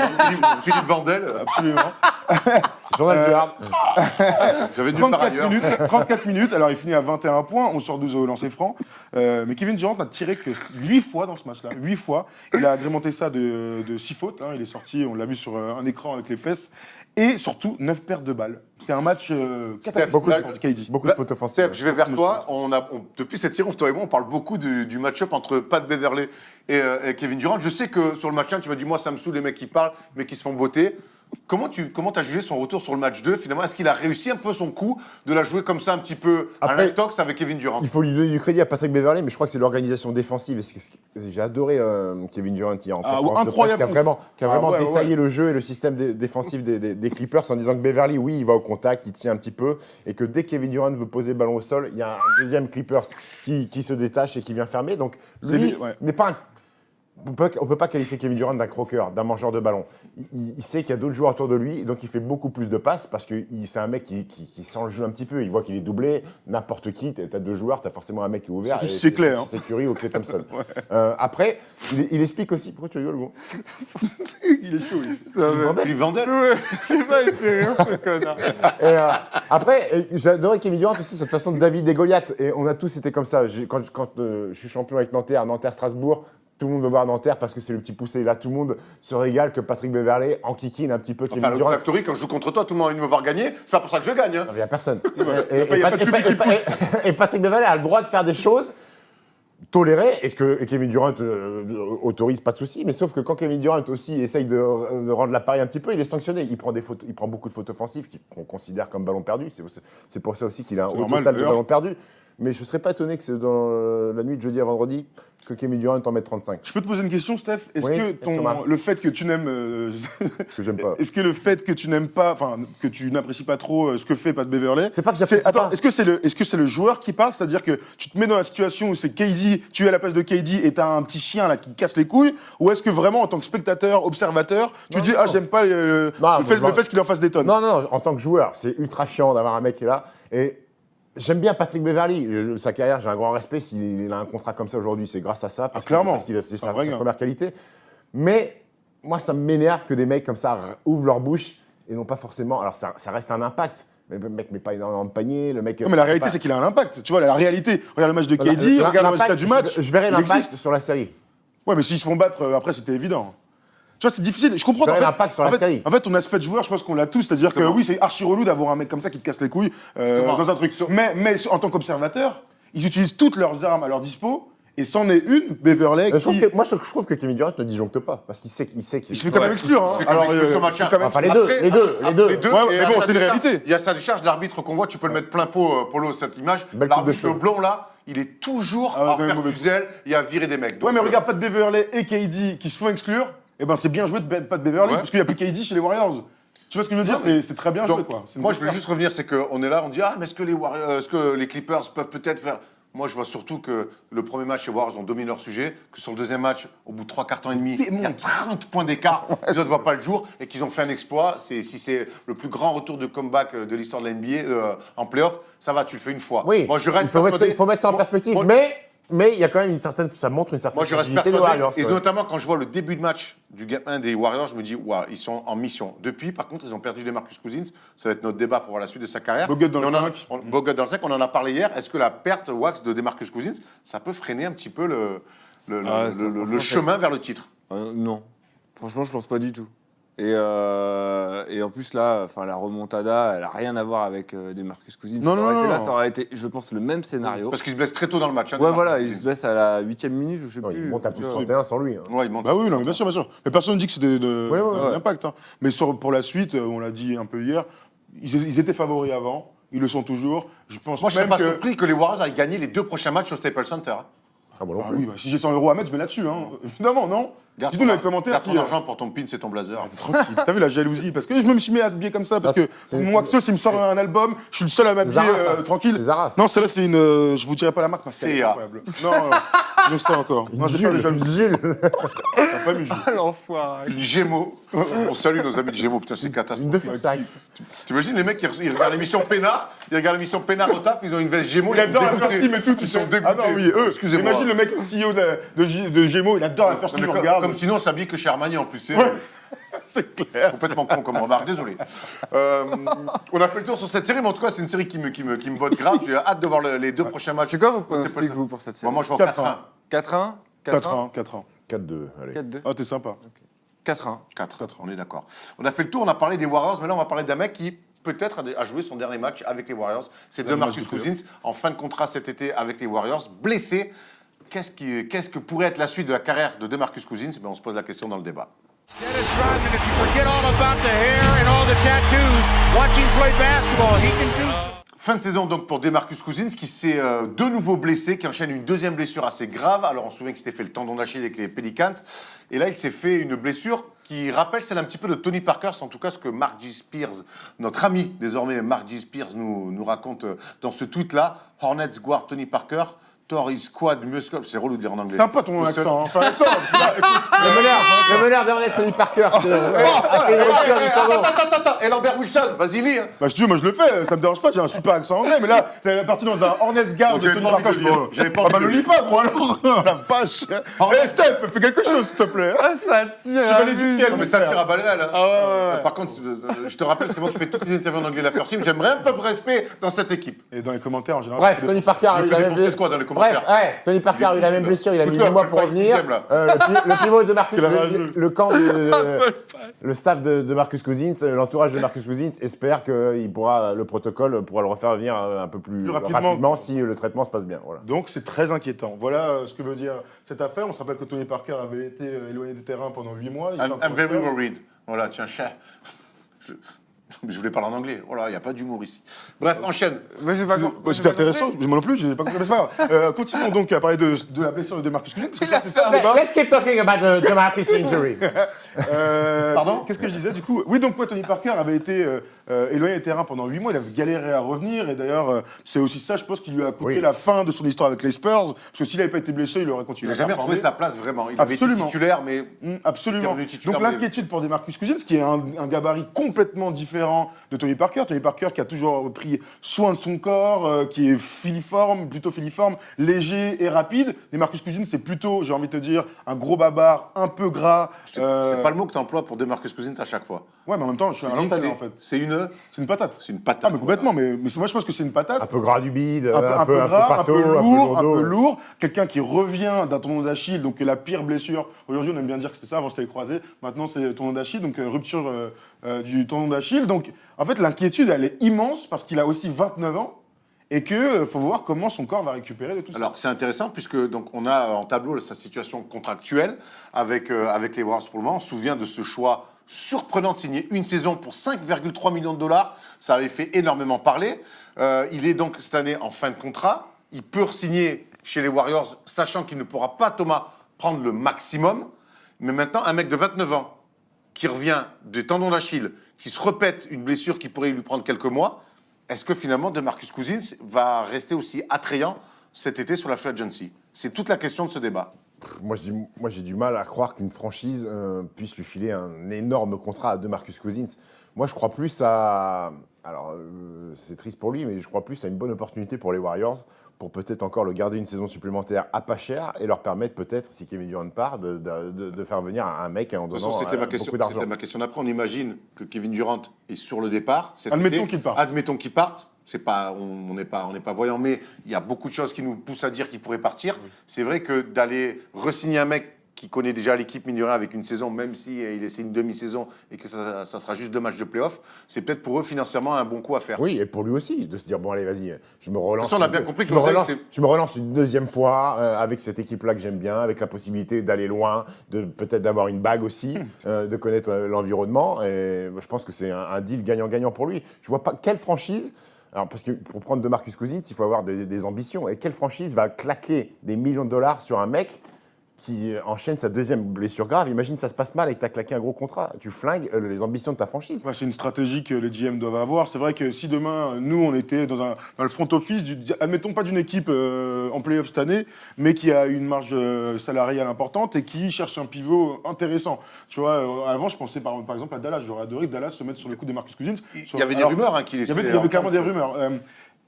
Philippe Vandel. Absolument. Journal du Hard. J'avais dû par 34 ailleurs. minutes, 34 minutes, alors il finit à 21 points, on sort 12 au lancer franc. Mais Kevin Durant n'a tiré que 8 fois dans ce match-là. 8 fois. Il a agrémenté ça de 6 fautes. Hein. Il est sorti, on l'a vu sur un écran avec les fesses. Et surtout, 9 pertes de balles. C'est un match Beaucoup catastrophique pour KD. de fautes offensives. Steph, je vais vers toi. Depuis cette série, toi et moi, on parle beaucoup du match-up entre Pat Beverley et Kevin Durant. Je sais que sur le match 1, tu m'as dit, moi, ça me saoule les mecs qui parlent, mais qui se font botter. Comment t'as jugé son retour sur le match 2 finalement? Est-ce qu'il a réussi un peu son coup de la jouer comme ça un petit peu à Après, l'intox avec Kevin Durant? Il faut lui donner du crédit à Patrick Beverley, mais je crois que c'est l'organisation défensive. J'ai adoré Kevin Durant hier en conférence de presse, incroyable. qui a vraiment ouais, détaillé le jeu et le système défensif des Clippers en disant que Beverley, oui, il va au contact, il tient un petit peu, et que dès que Kevin Durant veut poser le ballon au sol, il y a un deuxième Clippers qui se détache et qui vient fermer. Donc lui n'est pas un... On peut pas qualifier Kevin Durant d'un croqueur, d'un mangeur de ballon. Il sait qu'il y a d'autres joueurs autour de lui, et donc il fait beaucoup plus de passes parce que c'est un mec qui sent le jeu un petit peu. Il voit qu'il est doublé, n'importe qui. Tu as 2 joueurs, tu as forcément un mec qui est ouvert. Surtout si c'est Clay, hein. C'est Curry ou Clay Thompson. Après, il explique aussi. Pourquoi tu rigoles, gros? Il est chaud. Philippe Vandel? C'est pas, il fait rire, ce connard. Et, après, j'adorais Kevin Durant aussi, cette façon de David et Goliath. Et on a tous été comme ça. Quand je suis champion avec Nanterre-Strasbourg, tout le monde veut voir Nanterre parce que c'est le petit poussé. Là, tout le monde se régale que Patrick Beverley en-kikine un petit peu Kevin Enfin, le Durant. Factory, quand je joue contre toi, tout le monde a envie de me voir gagner. C'est pas pour ça que je gagne. Hein. Il n'y a personne. Il y a pas de public qui pousse. Et Patrick Beverley a le droit de faire des choses tolérées, et Kevin Durant autorise, pas de souci, mais sauf que quand Kevin Durant aussi essaye de rendre l'appareil un petit peu, il est sanctionné. Il prend beaucoup de fautes offensives qu'on considère comme ballon perdu. C'est pour ça aussi qu'il a un haut normal, total de d'ailleurs. ballons perdus. Mais je ne serais pas étonné que c'est dans la nuit de jeudi à vendredi, que Kevin Durant en mette 35. Je peux te poser une question, Steph? Est-ce Oui, que Thomas. le fait que tu n'aimes, Ce que j'aime pas. est-ce que le fait que tu n'aimes pas, enfin que tu n'apprécies pas trop ce que fait Pat Beverley, C'est pas que j'apprécie attends, pas. est-ce que c'est le joueur qui parle, c'est-à-dire que tu te mets dans la situation où c'est KD, tu es à la place de KD et t'as un petit chien là qui te casse les couilles, ou est-ce que vraiment en tant que spectateur, observateur, tu Non, dis non. ah j'aime pas Non, le fait moi, qu'il en fasse des tonnes. Non, non, en tant que joueur, c'est ultra chiant d'avoir un mec qui est là. Et j'aime bien Patrick Beverley. Sa carrière, j'ai un grand respect. S'il a un contrat comme ça aujourd'hui, c'est grâce à ça. Clairement. Parce qu'il c'est Un vrai sa gars. première qualité. Mais moi, ça m'énerve que des mecs comme ça ouvrent leur bouche et non pas forcément. Alors, ça reste un impact. Mais le mec met pas énormément de panier. Le mec, Non, mais la réalité, pas- c'est qu'il a un impact. Tu vois, la réalité. Regarde le match de KD, regarde le résultat du match. Je verrai il l'impact existe. sur la série. Ouais, mais s'ils se font battre, après, c'était évident. Tu vois, c'est difficile. Je comprends. Je verrai En fait, l'impact sur la série. En fait, ton aspect de joueur, je pense qu'on l'a tous. C'est-à-dire que oui, c'est archi relou d'avoir un mec comme ça qui te casse les couilles dans un truc. Mais en tant qu'observateur, ils utilisent toutes leurs armes à leur dispo. Et c'en est une, Beverley, Je trouve qui... je trouve que Kevin Durant ne disjoncte pas. Parce qu'il sait qu'il Il se fait quand même exclure. Hein. Il se fait quand même exclure sur match. il se fait quand même Enfin, les exclure. deux, Après, les deux. les deux. Ouais, et mais à bon, sa c'est une décharge, réalité. Il y a sa décharge, l'arbitre qu'on voit, tu peux le mettre plein pot, Polo, cette image. Belle coupe de L'arbitre, cheveux. le blond là, il est toujours Ah ouais, à quand même faire mauvais du zèle et à virer des mecs. Ouais, Donc, mais regarde, Pat Beverley et KD qui se font exclure. Eh ben, c'est bien joué de Pat Beverley, Ouais. parce qu'il n'y a plus KD chez les Warriors. Tu vois ce que je veux dire? C'est très bien joué, Donc, quoi. C'est une moi, bonne je voulais affaire. juste revenir, c'est qu'on est là, on dit ah, mais est-ce que les Clippers peuvent peut-être faire. Moi, je vois surtout que le premier match, les Warriors ont dominé leur sujet, que sur le deuxième match, au bout de 3 quarts temps et demi, il y a 30 points d'écart, les autres ne voient pas le jour, et qu'ils ont fait un exploit. Si c'est le plus grand retour de comeback de l'histoire de la NBA en playoff, ça va, tu le fais une fois. Oui, Moi, je reste il faut mettre ça en Moi- perspective. moi- Mais il y a quand même une certaine, ça montre une certaine Moi, je reste fragilité des persuadé, Warriors, et quand même. notamment quand je vois le début de match du Game 1 des Warriors, je me dis, waouh, ils sont en mission. Depuis, par contre, ils ont perdu DeMarcus Cousins. Ça va être notre débat pour voir la suite de sa carrière. Bogut dans Mais le on en- 5. Bogut dans le 5, on en a parlé hier. Est-ce que la perte wax de DeMarcus Cousins, ça peut freiner un petit peu le franchement, chemin vers le titre? Non. Franchement, je pense pas du tout. Et en plus, là, la remontada, elle a rien à voir avec des Marcus Cousins. Non, Ça non, aurait non, été là, non. ça aurait été, je pense, le même scénario. Parce qu'il se blesse très tôt dans le match. Hein, Ouais, DeMarcus voilà, il Cousins. se blesse à la 8e minute, je sais Non, plus. il monte à plus Ouais. 31 sans lui. Hein. Ouais, il monte. Bah oui, non, mais bien sûr, bien sûr. Mais personne ne dit que c'est de Ouais, ouais, ouais. l'impact. Hein. Mais pour la suite, on l'a dit un peu hier, ils étaient favoris avant, ils le sont toujours. Je pense Moi, je serais même pas que... surpris que les Warriors aient gagné les 2 prochains matchs au Staples Center. Hein. Ah, bon, non Ah plus. oui, bah, si j'ai 100 € à mettre, je mets là-dessus. Hein. Évidemment, non. Garde Dis-nous ton- dans les commentaires garde si... ton argent pour ton pin et ton blazer. Tranquille. T'as vu la jalousie? Parce que je me suis mis à habiller comme ça, parce que c'est- moi, Axel, s'il me sort un album, je suis le seul à m'habiller Zara, ça. tranquille. C'est Zara, ça. Non, celle-là, c'est une... je vous dirai pas la marque, parce qu'elle est CA. incroyable. Non, donc ça encore. Non, j'ai pas de jalousie. Jules. La famille, Jules. Ah, l'enfoiré. Gémeaux. On salue nos amis de Gémeaux. Putain, c'est Une catastrophe. de Fursac. T'imagines les mecs qui ils regardent l'émission Pénard, ils regardent l'émission Pénard au taf, ils ont une veste Gémeaux. Il adore la dégoûtés. first team et tout. Ils sont dégoûtés. Ah non, oui, eux. Excusez-moi. Imagine le mec CEO de Gémeaux, il adore la first Non, mais team, comme, regarde. comme sinon on s'habille que chez Armani en plus. C'est C'est clair. complètement con comme remarque, désolé. On a fait le tour sur cette série, mais en tout cas, c'est une série qui me botte grave. J'ai hâte de voir les 2 prochains matchs. C'est quoi vos pronostics, vous, pour cette série? Bon, moi, je vois 4-1. 4-1. 4-1 4-1, 4-1. 4-2, allez. 4-2 Ah, t'es sympa. 4-1. 4, on est d'accord. On a fait le tour, on a parlé des Warriors, mais là, on va parler d'un mec qui peut-être a joué son dernier match avec les Warriors. C'est Dernier DeMarcus match de Cousins, en fin de contrat cet été avec les Warriors, blessé. Qu'est-ce que pourrait être la suite de la carrière de DeMarcus Cousins? Ben, on se pose la question dans le débat. Dennis Rodman, if you forget all about the hair and all the tattoos, watching play basketball, he can do so. Fin de saison donc pour DeMarcus Cousins qui s'est de nouveau blessé, qui enchaîne une deuxième blessure assez grave. Alors on se souvient qu'il s'était fait le tendon d'Achille avec les Pelicans. Et là il s'est fait une blessure qui rappelle celle un petit peu de Tony Parker. C'est en tout cas ce que Mark G. Spears, notre ami désormais Mark G. Spears nous raconte dans ce tweet-là. Hornets guard Tony Parker, Thor is squad muscle. C'est relou de dire en anglais. Sympa ton Le seul- accent. Hein. Enfin, accent, parce que là, écoute, Le meneur de Tony Parker. C'est a fait une lecture du tendon. Attends, et Lambert Wilson, vas-y lis. Hein. bah, je te dis, moi je le fais, ça me dérange pas, j'ai un super accent anglais, mais là, t'es parti dans un Hornets guard Bon, de j'avais Tony pas envie Parker. de le lire. J'avais pas Ah bah envie le de lis pas, moi alors. La vache. Eh Steph, fais quelque chose, s'il te plaît. Ah, ça tire J'ai pas les du ciel, Non, mais mon ça me frère. tire à balles là. Ah ouais. Par contre, je te rappelle, c'est moi qui fais toutes les interviews en anglais de la First Team. J'aimerais un peu de respect dans cette équipe. Et dans les commentaires, en général. Bref, c'est Tony Parker a me eu fait la même défoncer de quoi dans les commentaires? Bref, ouais, Tony Parker a eu la même blessure, il a mis Écoute-le, 2 mois appelle pour pas revenir. sixième, là. Le pivot de Marcus, Quel rageux. le camp le staff de Marcus Cousins, l'entourage de Marcus Cousins espère que le protocole pourra le refaire venir un peu plus Plus rapidement. rapidement si le traitement se passe bien. Voilà. Donc c'est très inquiétant. Voilà ce que veut dire cette affaire. On se rappelle que Tony Parker avait été éloigné du terrain pendant 8 mois. Il était en I'm very transfert. worried. Voilà, tiens, cher. Mais je voulais parler en anglais. Oh là, il n'y a pas d'humour ici. Bref, enchaîne. Mais j'ai pas Bah, j'ai c'était pas intéressant, compris. moi non plus, je n'ai pas compris, mais c'est pas grave. Continuons donc à parler de la blessure de Marcus Cousins, parce que ça, c'est ça le débat. Let's keep talking about the Marcus injury. Pardon. Qu'est-ce que je disais du coup? Oui, donc Tony Parker avait été éloigné des terrains pendant 8 mois, il avait galéré à revenir, et d'ailleurs, c'est aussi ça, je pense, qui lui a coûté Oui. la fin de son histoire avec les Spurs, parce que s'il n'avait pas été blessé, il aurait Il continué n'a à jamais performer. retrouvé sa place vraiment. Il avait été Absolument. titulaire, mais Absolument. Qui est revenu titulaire, Donc mais- l'inquiétude pour Demarcus Cousins, qui est un gabarit complètement différent de Tony Parker. Tony Parker qui a toujours pris soin de son corps, qui est plutôt filiforme, léger et rapide. Demarcus Cousins, c'est plutôt, j'ai envie de te dire, un gros babard, un peu gras. c'est pas le mot que tu emploies pour DeMarcus Cousins à chaque fois. Ouais, mais en même temps, je suis un Tu dis que lanterne en fait. C'est C'est une patate. une patate. Ah, mais complètement, mais moi je pense que c'est une patate. Un peu gras du bide, Un peu gras, partout, un peu lourdeau. lourd. Quelqu'un qui revient d'un tendon d'Achille, donc la pire blessure. Aujourd'hui, on aime bien dire que c'est ça, avant c'était les croisés. Maintenant, c'est tendon d'Achille, donc rupture du tendon d'Achille. Donc, en fait, l'inquiétude, elle est immense parce qu'il a aussi 29 ans et que faut voir comment son corps va récupérer de tout ça. Alors c'est intéressant puisque donc on a en tableau sa situation contractuelle avec les Warriors pour le moment. On se souvient de ce choix surprenant de signer une saison pour 5,3 millions de dollars. Ça avait fait énormément parler. Il est donc cette année en fin de contrat. Il peut signer chez les Warriors, sachant qu'il ne pourra pas, Thomas, prendre le maximum. Mais maintenant, un mec de 29 ans qui revient des tendons d'Achille, qui se répète une blessure qui pourrait lui prendre quelques mois, est-ce que finalement DeMarcus Cousins va rester aussi attrayant cet été sur la free agency? C'est toute la question de ce débat. Moi, j'ai du mal à croire qu'une franchise puisse lui filer un énorme contrat à DeMarcus Cousins. Moi, je crois plus à... Alors, c'est triste pour lui, mais je crois plus à une bonne opportunité pour les Warriors pour peut-être encore le garder une saison supplémentaire à pas cher et leur permettre peut-être, si Kevin Durant part, de faire venir un mec en De toute donnant façon, beaucoup d'argent. c'était ma question d'après. On imagine que Kevin Durant est sur le départ. Cet Admettons été. qu'il parte. Admettons qu'il parte. C'est pas, on n'est pas voyant, mais il y a beaucoup de choses qui nous poussent à dire qu'il pourrait partir. C'est vrai que d'aller re-signer un mec qui connaît déjà l'équipe mine de rien avec une saison, même si il essaie une demi-saison et que ça sera juste 2 matchs de play-off, c'est peut-être pour eux financièrement un bon coup à faire. Oui, et pour lui aussi, de se dire, bon allez, vas-y, je me relance. De toute façon, on a bien compris que je me Gonzague, relance, c'était- je me relance une deuxième fois avec cette équipe-là que j'aime bien, avec la possibilité d'aller loin, de peut-être d'avoir une bague aussi, de connaître l'environnement. Et je pense que c'est un deal gagnant-gagnant pour lui. Je vois pas quelle franchise. Alors, parce que pour prendre DeMarcus Cousins, il faut avoir des ambitions. Et quelle franchise va claquer des millions de dollars sur un mec qui enchaîne sa deuxième blessure grave? Imagine, ça se passe mal et que tu as claqué un gros contrat. Tu flingues les ambitions de ta franchise. Ouais, c'est une stratégie que les GM doivent avoir. C'est vrai que si demain, nous, on était dans le front office, admettons pas d'une équipe en playoff cette année, mais qui a une marge salariale importante et qui cherche un pivot intéressant. Tu vois, avant, je pensais par exemple à Dallas. J'aurais adoré que Dallas se mette sur le coup des Marcus Cousins. Il y avait des rumeurs qu'il Il y avait clairement des rumeurs.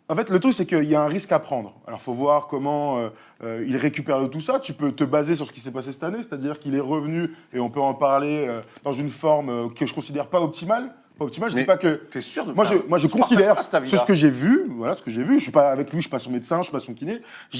En fait, le truc, c'est qu'il y a un risque à prendre. Alors, il faut voir comment il récupère de tout ça. Tu peux te baser sur ce qui s'est passé cette année, c'est-à-dire qu'il est revenu, et on peut en parler, dans une forme que je considère pas optimale. Pas optimale, je Mais dis pas que... T'es sûr de Moi, je partages considère pas cet avis-là. sur ce que j'ai vu, voilà ce que j'ai vu. Je suis pas avec lui, je suis pas son médecin, je suis pas son kiné. Je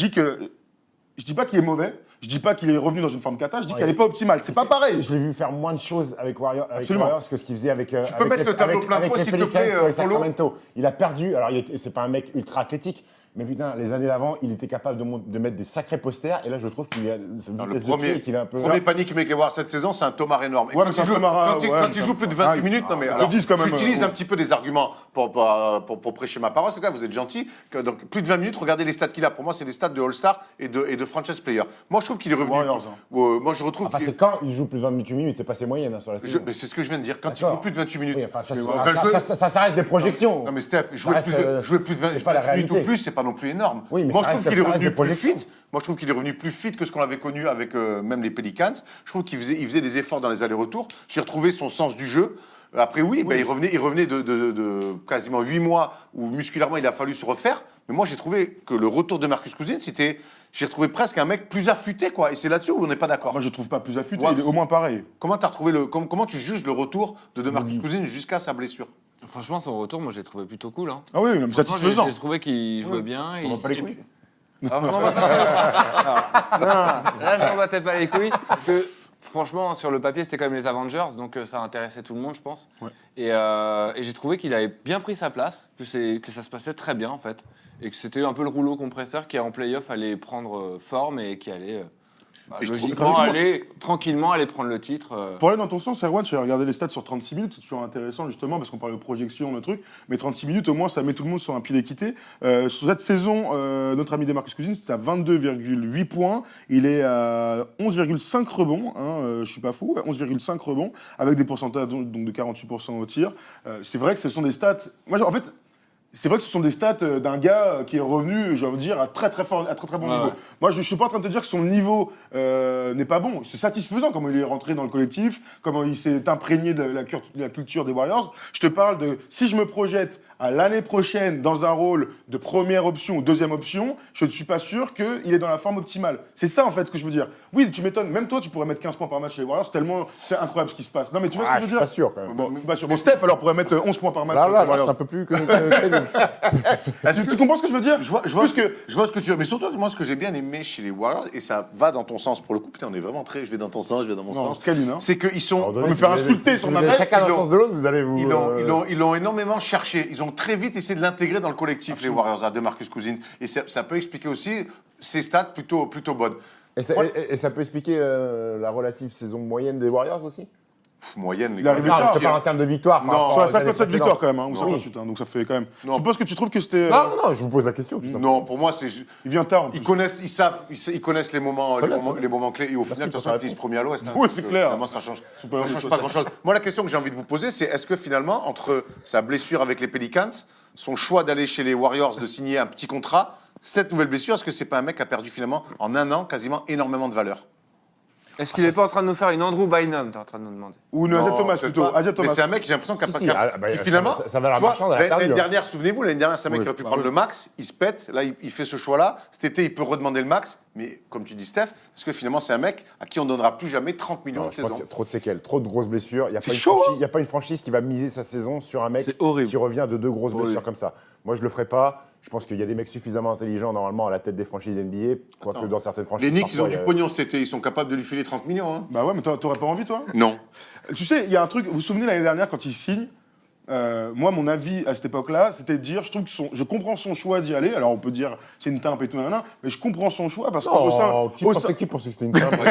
dis pas qu'il est mauvais, je dis pas qu'il est revenu dans une forme cata, je dis qu'elle est pas optimale. C'est pas pareil. Je l'ai vu faire moins de choses avec Warriors Absolument. que ce qu'il faisait avec. Tu peux mettre le tableau plein pot, s'il te plaît, Polo. Sacramento. Il a perdu. Alors, c'est pas un mec ultra athlétique, mais putain, les années d'avant, il était capable de mettre des sacrés posters. Et là, je trouve qu'il a cette Non, vitesse le de pied et qu'il est un peu. premier panier qu'il met avec les Warriors cette saison, c'est un Thomas énorme. Et Ouais, quand mais c'est il un joue, Thomas, quand il- ouais, quand il joue plus de 28 minutes, non mais ils alors, disent quand même, j'utilise un petit peu des arguments pour prêcher ma parole. C'est quoi, vous êtes gentil. Donc plus de 20 minutes, regardez les stats qu'il a. Pour moi, c'est des stats de All-Star et de franchise player. Moi, je trouve qu'il est revenu. Warriors, hein. Moi, je retrouve. Enfin, c'est quand il joue plus de 28 minutes, c'est pas ses moyennes sur la saison. Mais c'est ce que je viens de dire. Quand il D'accord. joue plus de 28 minutes. Oui, enfin, ça, Mais ça, enfin, ça, je veux- ça reste des projections. Non mais Steph, jouer reste, plus de 20 c'est pas la minutes ou réalité. plus, c'est pas non plus énorme. Oui, mais Moi, ça je trouve reste- qu'il est ça reste revenu des plus projections. fit. Moi, je trouve qu'il est revenu plus fit que ce qu'on avait connu avec même les Pelicans. Je trouve qu'il faisait des efforts dans les allers-retours. J'ai retrouvé son sens du jeu. Après, oui, ben, il revenait de quasiment 8 mois où musculairement il a fallu se refaire. Mais moi, j'ai trouvé que le retour de Marcus Cousins, j'ai retrouvé presque un mec plus affûté, quoi. Et c'est là-dessus où on n'est pas d'accord. Moi, je trouve pas plus affûté, Ouais, il est au moins pareil. Comment t'as retrouvé comment tu juges le retour de Marcus Cousins jusqu'à sa blessure? Franchement, son retour, moi, je l'ai trouvé plutôt cool. Hein. Ah oui, non, mais Franchement, satisfaisant. J'ai trouvé qu'il jouait bien. Ça va pas les couilles. Ah, franchement, non, là, je m'en battais pas les couilles. Parce que, franchement, sur le papier, c'était quand même les Avengers, donc ça intéressait tout le monde, je pense. Ouais. Et j'ai trouvé qu'il avait bien pris sa place, que ça se passait très bien, en fait. Et que c'était un peu le rouleau compresseur qui, en play-off, allait prendre forme et qui allait Bah, Et je trouve- logiquement, tranquillement, aller prendre le titre. Pour aller dans ton sens, Erwan, j'ai regardé les stats sur 36 minutes, c'est toujours intéressant justement parce qu'on parle de projection, le truc, mais 36 minutes au moins ça met tout le monde sur un pied d'équité. Sur cette saison, notre ami DeMarcus Cousins c'est à 22,8 points, il est à 11,5 rebonds, je suis pas fou, 11,5 rebonds, avec des pourcentages donc de 48% au tir. C'est vrai que ce sont des stats, en fait, c'est vrai que ce sont des stats d'un gars qui est revenu, j'ai envie de dire, à très bon niveau. Ouais. Moi, je suis pas en train de te dire que son niveau n'est pas bon. C'est satisfaisant comment il est rentré dans le collectif, comment il s'est imprégné de la culture des Warriors. Je te parle de, si je me projette à l'année prochaine dans un rôle de première option ou deuxième option, je ne suis pas sûr qu'il est dans la forme optimale. C'est ça, en fait, ce que je veux dire. Oui, tu m'étonnes, même toi, tu pourrais mettre 15 points par match chez les Warriors, tellement c'est incroyable ce qui se passe. Non, mais tu vois ce que je Je veux suis dire pas sûr quand même. Bon, je suis pas sûr. Bon, Steph, alors, pourrait mettre 11 points par match Là, chez les là, c'est Warriors. un peu plus crédible. Tu comprends ce que je veux dire Je vois ce que tu veux, mais surtout moi ce que j'ai bien aimé chez les Warriors, et ça va dans ton sens pour le coup, putain on est vraiment très, je vais dans ton sens, je vais dans mon Non, sens, câline, hein. c'est qu'ils sont, me faire insulter sur ma mèche, Chacun dans ils le sens de l'autre, vous allez vous. ils l'ont énormément cherché, ils ont très vite essayé de l'intégrer dans le collectif, les Warriors, à DeMarcus Cousins, et ça peut expliquer aussi ces stats plutôt bonnes. Et ça peut expliquer la relative saison moyenne des Warriors aussi. Moyenne, les Il arrive gars. tard, Je te parle en termes de victoire. Non, par rapport Sur la aux années 57 victoires précédentes. quand même, hein, ou Oui. 58, hein, donc ça fait quand même. Non. Je suppose que tu trouves que c'était. Non, je vous pose la question. tout simplement. Non, pour moi c'est Il vient tard en plus. ils connaissent les moments, Très bien, les moments clés, et au final, de toute pour façon, ta ils finissent réponse. premier à l'Ouest. Oui, c'est clair. Finalement, ça change Super pas grand-chose. Moi, la question que j'ai envie de vous poser, c'est est-ce que finalement, entre sa blessure avec les Pelicans, son choix d'aller chez les Warriors, de signer un petit contrat, cette nouvelle blessure, est-ce que c'est pas un mec qui a perdu finalement en un an quasiment énormément de valeur? Est-ce qu'il n'est pas en train de nous faire une Andrew Bynum, t'es en train de nous demander? Ou une Non, Asiat Thomas peut-être plutôt. pas. Asiat Mais Thomas. c'est un mec, j'ai l'impression qu'il Si, qui finalement, ça va la tu vois, marchande, elle a perdu. l'année dernière, souvenez-vous, l'année dernière, c'est un mec Oui, qui aurait pu bah prendre oui. le max, il se pète, là, il fait ce choix-là. Cet été, il peut redemander le max, mais comme tu dis, Steph, est-ce que finalement, c'est un mec à qui on donnera plus jamais 30 millions Non, de je pense saison? qu'il y a trop de séquelles, trop de grosses blessures. Il n'y a, C'est pas une chaud, franchise- il y a pas une franchise qui va miser sa saison sur un mec C'est horrible. qui revient de deux grosses Horrible. blessures comme ça. Moi, je le ferai pas. Je pense qu'il y a des mecs suffisamment intelligents normalement à la tête des franchises NBA, quoique Attends. dans certaines franchises. Les Knicks, ils ont parfois, du il y a- pognon cet été, ils sont capables de lui filer 30 millions. Hein. Bah ouais, mais t'aurais pas envie, toi? Non. Tu sais, il y a un truc, vous vous souvenez l'année dernière quand il signe, moi, mon avis à cette époque-là, c'était de dire, je comprends son choix d'y aller. Alors, on peut dire, c'est une timpe et tout, nanana, mais je comprends son choix parce qu'au sein. Non, qui au pensait sein- que c'était une timbre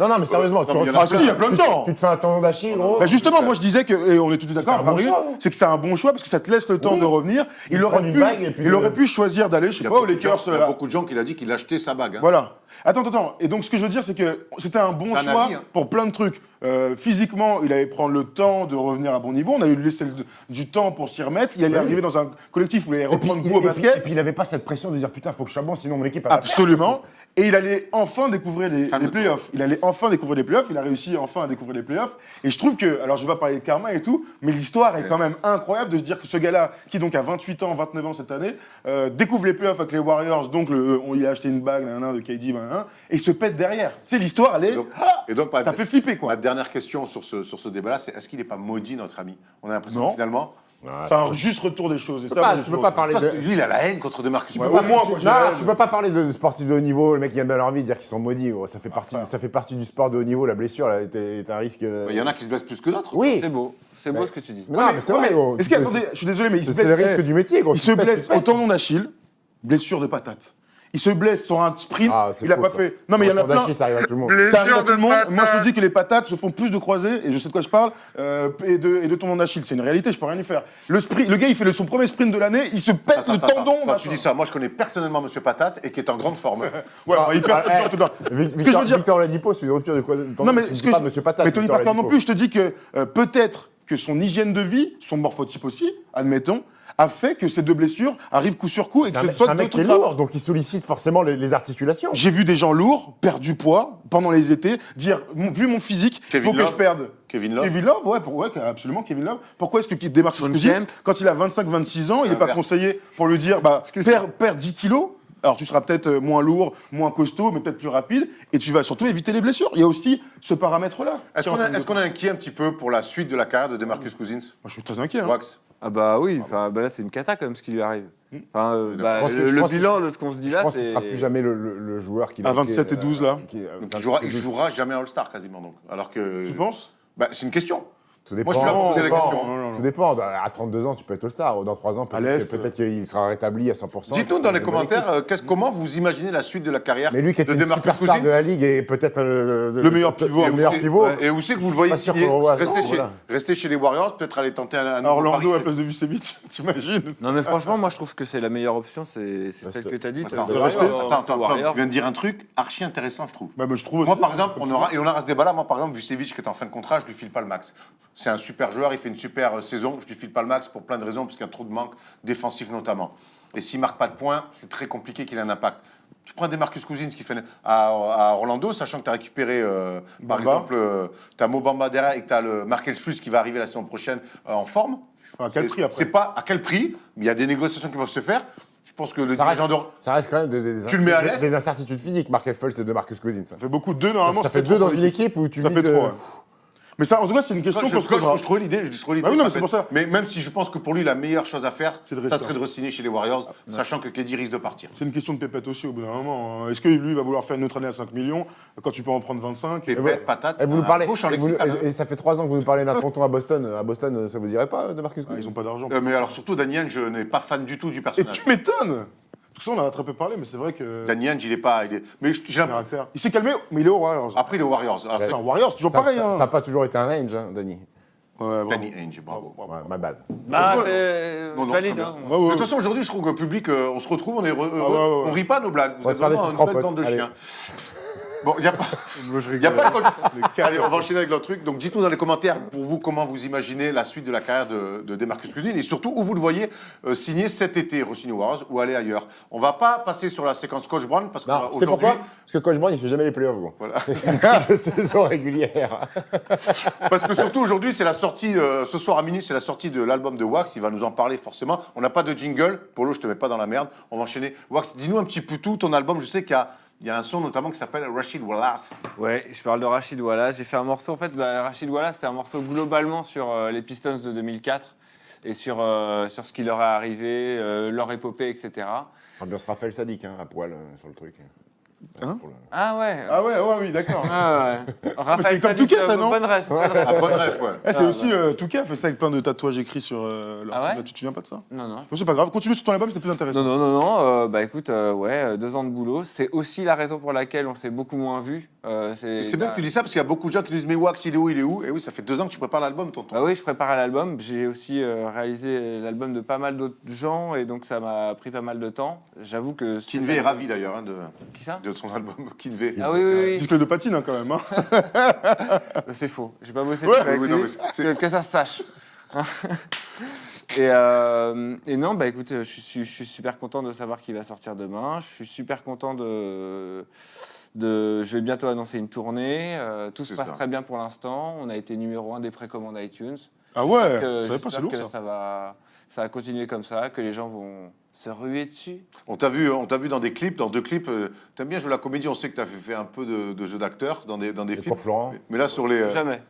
Non, mais sérieusement, Non, mais il y en a Ah si, il y a plein de temps. tu te fais un tendon d'Achille, gros. Bah justement, moi je disais que, et on est tous d'accord, un bon Mario, choix, hein. c'est que c'est un bon choix parce que ça te laisse le temps Oui. de revenir. Il aurait prendre une bague et puis aurait pu choisir d'aller, je sais pas, aux Lakers. Il y a beaucoup de gens qui l'ont dit qu'il achetait sa bague. Hein. Voilà. Attends. Et donc, ce que je veux dire, c'est que c'était un bon C'est un choix avis, hein. pour plein de trucs. Physiquement, il allait prendre le temps de revenir à bon niveau. On a eu laissé du temps pour s'y remettre. Il allait arriver dans un collectif où il allait Et puis, reprendre goût au et basket. puis il n'avait pas cette pression de dire putain, faut que je sois bon, sinon mon équipe a pas Absolument. Et il allait enfin découvrir les Calme-toi. playoffs. Il allait enfin découvrir les playoffs. Il a réussi enfin à découvrir les playoffs. Et je trouve que, alors je vais pas parler de karma et tout, mais l'histoire est quand même incroyable de se dire que ce gars-là, qui donc a 28 ans, 29 ans cette année, découvre les playoffs avec les Warriors. Donc on lui a acheté une bague de KD, et se pète derrière. Tu sais, l'histoire, elle est. Et donc, Ça fait flipper, quoi. Ma dernière question sur ce débat-là, c'est est-ce qu'il n'est pas maudit, notre ami? On a l'impression Non. que finalement. C'est un juste retour des choses. Et Tu ça, peux pas, moi, tu peux pas parler Toi, de. lui, il a la haine contre DeMarcus Ouais, Cousins. au moins, moi, j'ai Non, la haine. tu peux pas parler de sportifs de haut niveau, le mec qui aime bien leur vie, dire qu'ils sont maudits. Gros. Ça fait partie du sport de haut niveau, la blessure là, est un risque. Il y en a qui se blessent plus que d'autres. Oui, C'est beau ce que tu dis. non, mais c'est vrai. gros. Est-ce qu'attendez, je suis désolé, mais il se C'est le blesse. risque du métier. Gros. Il se blesse au tendon d'Achille, blessure de patate. Il se blesse sur un sprint, Ah, c'est il a faux, pas ça. fait. Non, mais il y en a plein. Ça arrive à tout le monde. Ça arrive à tout le monde. Moi, je te dis que les patates se font plus de croisés, et je sais de quoi je parle, et de tendon d'Achille. C'est une réalité, je peux rien y faire. Le gars, il fait son premier sprint de l'année, il se pète le tendon. Attends, tu dis ça. Moi, je connais personnellement Monsieur Patate et qui est en grande forme. Voilà, il perd Ah, tout le temps. Victor, Victor Oladipo, c'est une rupture de quoi Non, mais tu ce dis que pas je- Monsieur Patate. Mais Tony Victor Parker non Oladipo. plus, je te dis que peut-être que son hygiène de vie, son morphotype aussi, admettons, a fait que ces deux blessures arrivent coup sur coup et que C'est ce un soit mec deux qui est trucs lourd, donc il sollicite forcément les articulations. J'ai vu des gens lourds perdre du poids pendant les étés, dire vu mon physique, il Kevin faut que Love. je perde. Kevin Love. Kevin Love, ouais, absolument, Kevin Love. Pourquoi est-ce que DeMarcus Sean Cousins, Kemp. quand il a 25-26 ans, il n'est pas vert. conseillé pour lui dire perds 10 kilos. Alors tu seras peut-être moins lourd, moins costaud, mais peut-être plus rapide, et tu vas surtout éviter les blessures. Il y a aussi ce paramètre-là. Est-ce qu'on est inquiet un petit peu pour la suite de la carrière de DeMarcus Cousins? Moi, je suis très inquiet. Hein. Wax. Ah bah oui, enfin là c'est une cata quand même ce qui lui arrive. Enfin, Je pense que- je le pense que- bilan de ce qu'on se dit Je là, pense qu'il c'est. sera plus jamais le joueur qu'il a À été, 27 et 12, là. qui est- Donc, 27 il jouera jamais All-Star quasiment. Donc. Alors que. Tu penses Bah, c'est une question. Tout dépend. Moi, je suis là pour poser la Tout dépend. question. Non. Tout dépend. À 32 ans, tu peux être All-Star. Dans 3 ans, À l'Est, peut-être qu'il sera rétabli à 100%. Dites-nous dans les C'est une bonne commentaires équipe. comment vous imaginez la suite de la carrière Mais lui qui est de une DeMarcus superstar Cousins. de la ligue et peut-être Le meilleur pivot. Le meilleur pivot. Et où c'est que vous le voyez Pas sûr signer qu'on le revoie. rester, Non, voilà. rester chez les Warriors, peut-être aller tenter un À nouveau Orlando à la pari. place de Vucevic, t'imagines? Non, mais franchement, moi, je trouve que c'est la meilleure option, c'est celle que tu as dit. Attends, de rester. attends, tu viens de dire un truc archi intéressant, je trouve. Bah, je trouve Moi, aussi. par exemple, on aura ce débat-là. Moi, par exemple, Vucevic, qui est en fin de contrat, je lui file pas le max. C'est un super joueur, il fait une super saison. Je lui file pas le max pour plein de raisons, parce qu'il y a trop de manque défensif notamment. Et s'il marque pas de points, c'est très compliqué qu'il ait un impact. Tu prends des Marcus Cousins qui fait à Orlando, sachant que tu as récupéré, par Bamba. exemple, tu as Mo Bamba derrière et que tu as le Markel Fultz qui va arriver la saison prochaine en forme. À quel prix après? C'est pas à quel prix, mais il y a des négociations qui peuvent se faire. Je pense que le Ça reste- dirigeant de... Ça reste quand même des Tu le mets à l'est. des incertitudes physiques. Markel Fultz et de Marcus Cousins. Ça fait beaucoup, deux normalement. Ça fait deux dans une équipe où tu Ça mises, fait trop. Ouais. Mais ça, en tout cas, c'est une question qu'on se posera. Je trouve l'idée. Bah oui, non, mais c'est pour ça. Mais même si je pense que pour lui, la meilleure chose à faire, C'est de ça rester. serait de re-signer chez les Warriors, sachant que Keddy risque de partir. C'est une question de pépette aussi au bout d'un moment. Est-ce que lui va vouloir faire une autre année à 5 millions quand tu peux en prendre 25 Pépette, patate. Et vous nous à parlez. gauche en et vous- lexical, hein. et ça fait 3 ans que vous nous parlez d'un tonton à Boston. À Boston, ça vous irait pas de Marcus Cousins? Ils ont pas d'argent. Mais alors surtout, Danny Ainge, je n'ai pas fan du tout du Et personnage. tu m'étonnes. Tout ça, on en a très peu parlé, mais c'est vrai que. Danny Ainge, il est pas... Mais j'ai l'impression... Caractère. Il s'est calmé, mais il est au Warriors. Après, les Warriors. Alors, Enfin, Warriors, c'est toujours pareil. Ça Hein. n'a pas toujours été un range, hein, Danny. Ouais, bravo. Danny Ainge, bravo. Ouais, my bad. Bah, c'est Non, non, valide. très bien. hein. Ouais, ouais. De toute façon, aujourd'hui, je trouve que le public, on se retrouve, on est heureux. ouais, ouais. On rit pas nos blagues. Vous On va êtes se faire des vraiment une petites belle crampotes. bande de Allez. chiens. Bon, il n'y a pas... Il y a pas de... Allez, on va enchaîner avec l'autre truc. Donc, dites-nous dans les commentaires, pour vous, comment vous imaginez la suite de la carrière de DeMarcus Cousins et surtout où vous le voyez signer cet été, re-signer aux Warriors ou aller ailleurs. On va pas passer sur la séquence Coach Brown parce Non, c'est qu'aujourd'hui, pourquoi? Parce que Coach Brown, il fait jamais les playoffs, gros. Voilà. C'est une saison régulière. parce que surtout aujourd'hui, c'est la sortie, ce soir à minuit, c'est la sortie de l'album de Wax. Il va nous en parler forcément. On n'a pas de jingle. Polo, je te mets pas dans la merde. On va enchaîner. Wax, dis-nous un petit peu tout ton album. Je sais qu'il y a un son notamment qui s'appelle Rashid Wallace. Ouais, je parle de Rachid Wallace. J'ai fait un morceau, en fait, Rachid Wallace, c'est un morceau globalement sur les Pistons de 2004 et sur ce qui leur est arrivé, leur épopée, etc. Ambiance Raphaël Sadik, hein, à poil sur le truc. Hein Pour le- Ah ouais. Ah ouais, oui, d'accord. Ah ouais. Raphaël c'est comme Sadik, Touquet, ça, non bonne rêve, bonne rêve. Ah, bonne rêve, ouais. Eh, c'est aussi Touquet a fait ça avec plein de tatouages écrits sur leur Ah truc, ouais là. Tu te souviens pas de ça? Non, non. Bon, c'est pas grave, continue sur ton album, c'était plus intéressant. Non, bah écoute, ouais, 2 ans de boulot. C'est aussi la raison pour laquelle on s'est beaucoup moins vu. C'est bien que tu dis ça parce qu'il y a beaucoup de gens qui disent mais Wax, il est où, il est où? Et oui, ça fait 2 ans que tu prépares l'album, tonton. Bah oui, je prépare l'album. J'ai aussi réalisé l'album de pas mal d'autres gens et donc ça m'a pris pas mal de temps. J'avoue que... Kinvey est ravi d'ailleurs hein, Qui ça? de son album. Kinvey. Ah oui. Disque de patine, hein, quand même. Hein. C'est faux. J'ai pas bossé Ouais, avec oui, lui. non, mais c'est- Que ça se sache. Et non, bah écoute, je suis super content de savoir qu'il va sortir demain. Je suis super content je vais bientôt annoncer une tournée. Tout se C'est passe ça. très bien pour l'instant. On a été numéro 1 des précommandes iTunes. Ah ouais, Donc, je savais pas, c'est j'espère lourd que ça. ça va continuer comme ça, que les gens vont se ruer dessus. On t'a vu dans des clips, dans 2 clips. T'aimes bien jouer la comédie, on sait que t'as fait un peu de jeu d'acteur dans des Et films. pour Florent. Mais là, sur les, Jamais.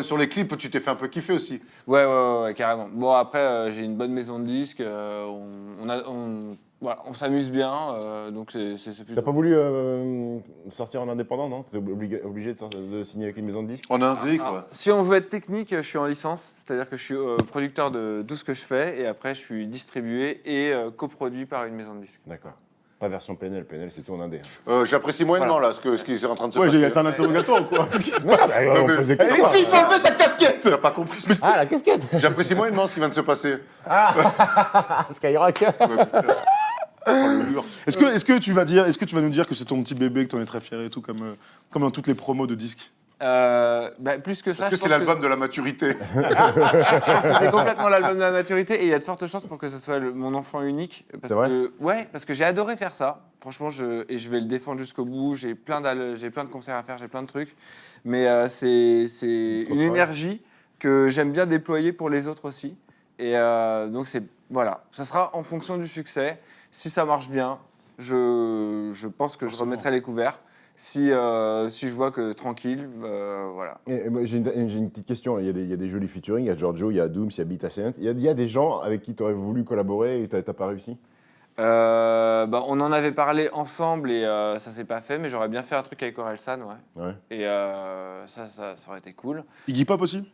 sur les clips, tu t'es fait un peu kiffer aussi. Ouais, carrément. Bon, après, j'ai une bonne maison de disques. On s'amuse bien. Donc, c'est plutôt... T'as pas voulu sortir en indépendant, non? T'es obligé de signer avec une maison de disques? On a un dit, quoi. Alors, si on veut être technique, je suis en licence, c'est-à-dire que je suis producteur de tout ce que je fais et après je suis distribué et coproduit par une maison de disques. D'accord. Pas version PNL, PNL c'est tout en indé. J'apprécie moyennement là, ce qui est en train de se Ouais, passer. c'est un interrogatoire ou quoi? On pose des questions. Est-ce qu'il peut enlever sa casquette? T'as pas compris ça. Ah, la casquette. J'apprécie moyennement ce qui vient de se passer. Skyrock. Oh, le lure. Est-ce que tu vas nous dire que c'est ton petit bébé, que t'en es très fier et tout, comme dans toutes les promos de disques? Plus que ça, Est-ce que je c'est pense l'album de la maturité? je pense que c'est complètement l'album de la maturité et il y a de fortes chances pour que ce soit mon enfant unique. Parce C'est vrai que, ouais, parce que j'ai adoré faire ça. Franchement, je vais le défendre jusqu'au bout. J'ai plein de concerts à faire, j'ai plein de trucs. Mais c'est une énergie que j'aime bien déployer pour les autres aussi. Et donc, voilà, ça sera en fonction du succès. Si ça marche bien, je pense que je remettrai les couverts. Si je vois que tranquille, voilà. Et moi, j'ai une petite question. Il y a des jolis featuring. Il y a Giorgio, il y a Dooms, il y a Beat Ascent. Il y a des gens avec qui tu aurais voulu collaborer et t'as pas réussi? On en avait parlé ensemble et ça s'est pas fait, mais j'aurais bien fait un truc avec Orelsan, ouais. Ouais. Et ça aurait été cool. Iggy Pop aussi?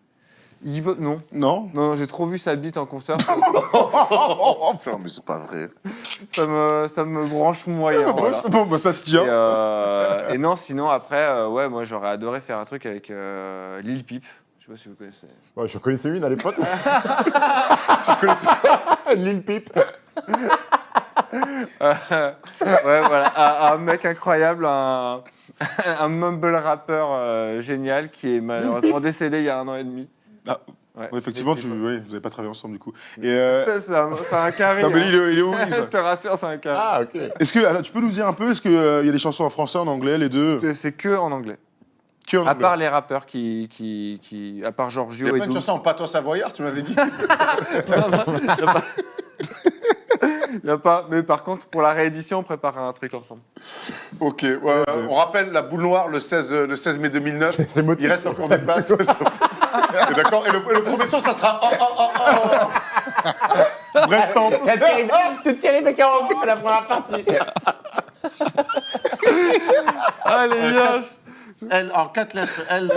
Non. Non. Non, j'ai trop vu sa bite en concert. Oh, putain, mais c'est pas vrai. ça me branche moyen. Voilà. Bon, bah, ça se tient. Et non, sinon après, ouais, moi j'aurais adoré faire un truc avec Lil Peep. Je sais pas si vous connaissez. Ouais, je connaissais une à l'époque. Tu connaissais Lil Peep. Ouais, voilà, un mec incroyable, un mumble rappeur génial qui est malheureusement décédé il y a 1 an et demi. Ah. Ouais. Ouais, effectivement, Lil vous Peep, n'avez pas travaillé ensemble du coup. ouais. Et C'est un carré. non, mais hein. il est où Je te rassure, c'est un carré. Ah, ok. Est-ce que alors, tu peux nous dire un peu, est-ce qu'il y a des chansons en français, en anglais, les deux? C'est que en anglais. Que en À anglais. part les rappeurs à part Il y Giorgio a et pas une Doom. chanson en patois savoyard, tu m'avais dit. Il y a pas. Mais par contre, pour la réédition, on prépare un truc ensemble. Ok, ouais, on rappelle la boule noire le 16 mai 2009. C'est motif. Il reste encore des places. D'accord. Et le premier son, ça sera. Bref, sans- C'est Thierry Beccaro la première partie. Allez, viens. Elle en 4 lettres. Elle.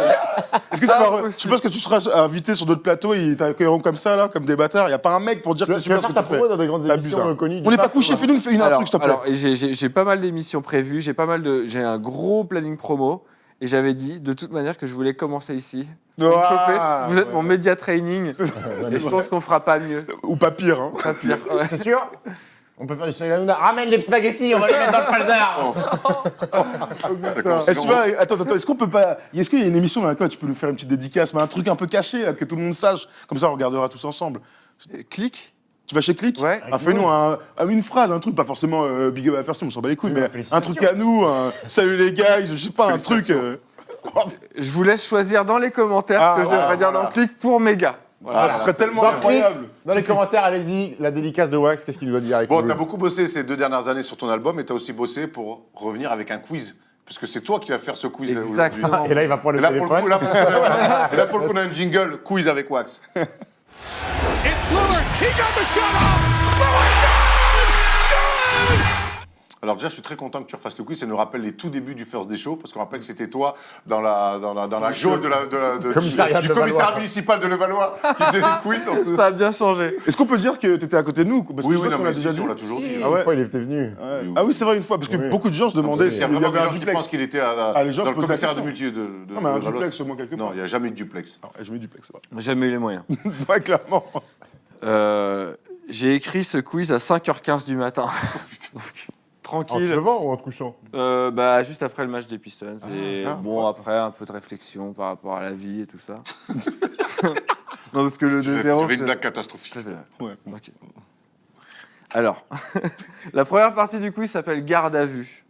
Est-ce que tu penses que tu seras invité sur d'autres plateaux et ils t'accueilleront comme ça, là, comme des bâtards? Il n'y a pas un mec pour dire que c'est Tu vas super ce faire que ta tu fais. promo dans des grandes T'abuses, émissions hein. connues. On n'est pas couché, fais-nous une un truc, s'il te plaît. Alors, j'ai pas mal d'émissions prévues, j'ai un gros planning promo, et j'avais dit de toute manière que je voulais commencer ici. Vous me chauffez, vous êtes mon média training, et je pense qu'on fera pas mieux, Ou pas pire, hein. pas pire. Ouais. C'est sûr? On peut faire du Cyril Hanouna. Ramène les spaghettis, on va les mettre dans le falzar. D'accord. Est-ce est-ce qu'on peut pas. Est-ce qu'il y a une émission dans laquelle tu peux nous faire une petite dédicace, mais un truc un peu caché, là, que tout le monde sache? Comme ça, on regardera tous ensemble. Clic. Tu vas chez Click? Ouais. Ah, fais-nous une phrase, un truc, pas forcément big up à faire, on s'en bat les couilles, mais un truc à nous, salut les gars, je sais pas, un truc. Je vous laisse choisir dans les commentaires ce que je devrais dire dans le clic pour mes gars. Ah, ce serait tellement Dans incroyable. Dans les commentaires, allez-y, la dédicace de Wax, qu'est-ce qu'il doit dire avec Bon, nous t'as beaucoup bossé ces 2 dernières années sur ton album, et t'as aussi bossé pour revenir avec un quiz. Parce que c'est toi qui vas faire ce quiz aujourd'hui. Exactement. Et là, il va prendre Et le là, pour téléphone. le coup, on a un jingle quiz avec Wax. It's Lillard. He got the shot off. Lillard, Alors déjà, je suis très content que tu refasses le quiz. Ça nous rappelle les tout débuts du First Day Show, parce qu'on rappelle que c'était toi dans la geôle Commissariat du de commissariat Levallois. municipal de Levallois qui faisait les quiz. Ça a bien changé. Est-ce qu'on peut dire que t'étais à côté de nous? Parce que Oui, je oui, pense non, qu'on mais l'a déjà si, dit. on l'a toujours dit. Ah ouais. Une fois, il était venu. Ouais. Ah oui, c'est vrai, une fois, parce que Oui. beaucoup de gens se demandaient Il s'il y a y vraiment avait des un gens qui duplex. pensent qu'il était Ah, les gens dans se le posent la commissariat de question. multi de Non, mais un Levallois. duplex au moins quelque Non, part. il n'y a jamais eu de duplex. Non, j'ai mis duplex, c'est vrai. Jamais eu les moyens. Ouais, clairement. J'ai écrit ce quiz à 5h15 du matin. Donc, En te tranquille. levant ou en te couchant? Juste après le match des Pistons. Et bon, après, un peu de réflexion par rapport à la vie et tout ça. Non, parce que le 2-0... J'avais une blague catastrophique. Ouais. Ok. Alors, la première partie du quiz s'appelle Garde à vue.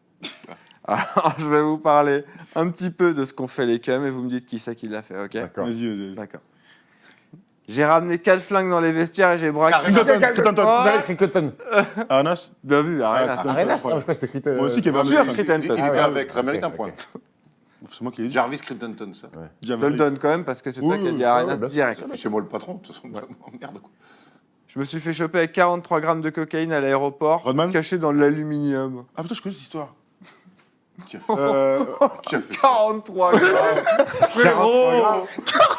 Alors, je vais vous parler un petit peu de ce qu'ont fait les cums et vous me dites qui c'est qui l'a fait, ok? D'accord. Vas-y. D'accord. J'ai ramené 4 flingues dans les vestiaires et j'ai braqué... Cotton. Vous avez écrit Cotton. Arenas? Bien vu, Arenas. Ah, Arenas? Ah, je crois que c'était écrit. Moi aussi, qui avait Bien sûr, un Crittenton. Il était Ah ouais, avec, ça ok, mérite un ok. point. C'est moi qui l'ai dit. Jarvis Crittenton, ça. Je te le donne quand même parce que c'est toi qui as dit oui, Arenas bien sûr. direct. C'est moi le patron, de toute façon. Merde, quoi. Je me suis fait choper avec 43 grammes de cocaïne à l'aéroport, Rodman caché dans de l'aluminium. Ah putain, je connais cette histoire. Qui a fait Qui a fait ça 43 grammes Frérot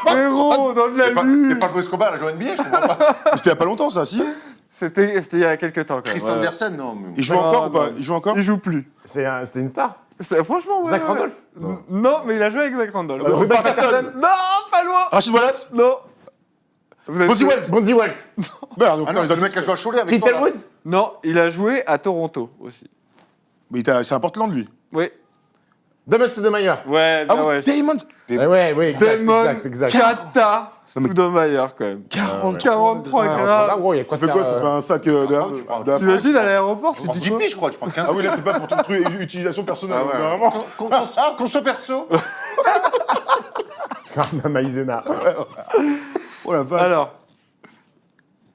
Frérot, dans de T'es l'alu pas le Escobar, elle a joué à NBA, je comprends pas. Mais c'était il y a pas longtemps, ça, si? C'était il y a quelques temps quand même. Chris Anderson, non. Mais... Il joue encore ou pas? Il joue encore? Il joue plus. C'était une star? Franchement, ouais. Zach ouais. Randolph? Non, mais il a joué avec Zach Randolph. Ruben Patterson? Non, pas loin Rachid Wallace? Non Vous avez Bonzi fait- Wells? Bonzi Wells. Merde, donc Ah non, non, c'est le mec qui a joué à Cholet avec toi. Peter là. Woods? Non, il a joué à Toronto aussi. Mais c'est un Portland, lui. Oui. Damon Stoudemire. Ouais, Ah bien oui, ouais. Damon! Ouais, exact, Damon exact. Kata Ça me- Stoudemire quand même. 43 Là, grammes. gros, il y a quoi Ça fait quoi? Ça fait un sac de tu prends- de- T'imagines à l'aéroport, Tu tu prends dis 10 quoi piges, je crois, tu prends 15 Ah oui, là, c'est pas pour ton truc utilisation personnelle, Ah ouais. vraiment. Conso perso. Farma Maïzena. Oh la vache. Alors,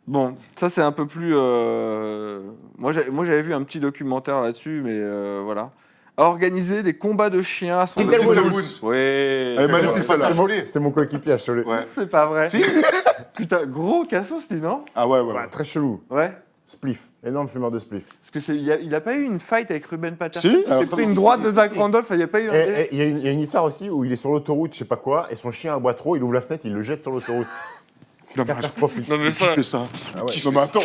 bon, ça c'est un peu plus. Moi j'avais vu un petit documentaire là-dessus, mais voilà. A organisé des combats de chiens à son Peter domicile. Woods. Oui. Elle est magnifique, C'est pas celle-là. ça, Cholet. C'était mon coéquipier à Cholet. Ouais. C'est pas vrai. Si. Putain, gros cassos lui, non? Ah ouais. Ouais, très chelou. Ouais. Spliff. Énorme fumeur de spliff. Parce que il a pas eu une fight avec Ruben Patterson. Si, Il alors, s'est pris une droite de Zach Randolph, il n'y a pas eu un... Et il y a une histoire aussi où il est sur l'autoroute, je sais pas quoi, et son chien aboie trop, il ouvre la fenêtre, il le jette sur l'autoroute. Non, mais Catastrophique. Non mais qui fait ça Ah ouais. Non, mais attends.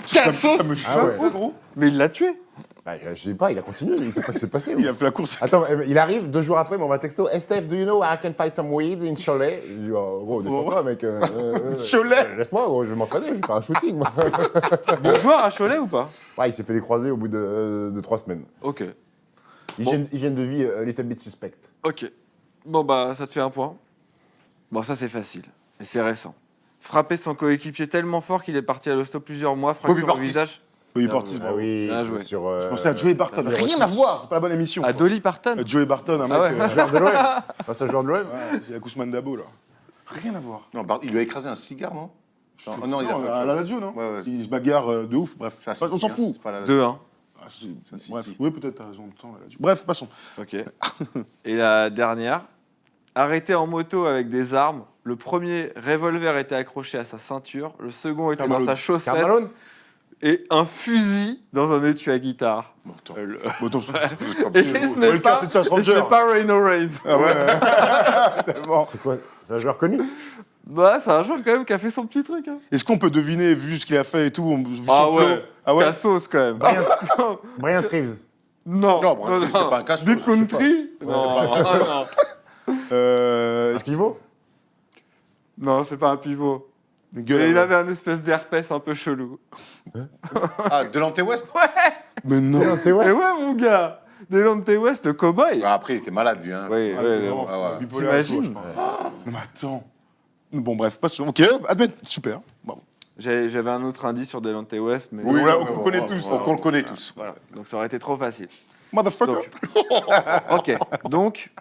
Ça me fait Ah ouais. ça, gros. Mais il l'a tué. Bah, je sais pas, il a continué, il sait pas ce qui s'est passé. Il a fait la course. Attends, il arrive 2 jours après, il m'envoie un texto. Hey Steph, do you know I can find some weed in Cholet? Je dis, oh, gros, défends-toi, mec. Cholet. Laisse-moi, gros, je vais m'entraîner, je vais faire un shooting, moi. Bon joueur à Cholet ou pas? Ouais, il s'est fait les croiser au bout de 3 semaines. Ok. Hygiène de vie, little bit suspect. Ok. Bon bah ça te fait un point. Bon ça c'est facile. Et c'est récent. Frapper son coéquipier tellement fort qu'il est parti à l'hosto plusieurs mois, fracture au Portis. visage. Il est parti. Ah oui, Bien joué. sur. Je pensais à Joey Barton. Rien à voir, c'est pas la bonne émission. À Dolly Parton. Joey Barton, un mec. Ah ouais. Joueur de l'OM. Face à joueur de l'OM. Ouais, il y a Kousman Dabo, là. Rien à voir. Non, il lui a écrasé un cigare, non? Non, il a fait à la radio, non? Ouais, ouais. Il se bagarre de ouf, bref. Ça, On s'en fout. 2-1. Ah, c'est- bref, c'est- oui, peut-être t'as raison de temps, la radio. Bref, passons. Ok. Et la dernière. Arrêté en moto avec des armes. Le premier revolver était accroché à sa ceinture. Le second était Carmelo. dans sa chaussette. Carmalone. Et un fusil dans un étui à guitare. Bon, attends. Bon, attends, Et ce n'est pas, Texas et ce Ranger. n'est pas Rhino Reigns. Ah ouais. Tellement. C'est quoi? C'est un joueur connu? Bah, c'est un joueur quand même qui a fait son petit truc. Hein. Est-ce qu'on peut deviner, vu ce qu'il a fait et tout, vu Ah son flow ouais. Ah ouais. Cassos quand même. Brian Trives. Non. Non, bon, c'est pas un Cassos, Big je sais Country. Non. Non. Est-ce Pivot? Non, c'est pas un pivot. Gueule, Et il ouais. avait un espèce d'herpès un peu chelou. Ah, Delante West? Mais non. T'es Et ouais. ouais, mon gars. Delonte West, le cowboy. Ah, après, il était malade, lui. Hein. Oui, Ah, oui, vraiment, ouais, ouais. bipolaire et tout, T'imagines je crois. Non, mais attends. Bon, bref, passons. Ok, admets, super. Bon. J'avais un autre indice sur Delonte West, mais Oui, là, on bon, connaît bon, tous. bon, on le connaît tous. voilà. Donc ça aurait été trop facile. Motherfucker. Ok. Donc,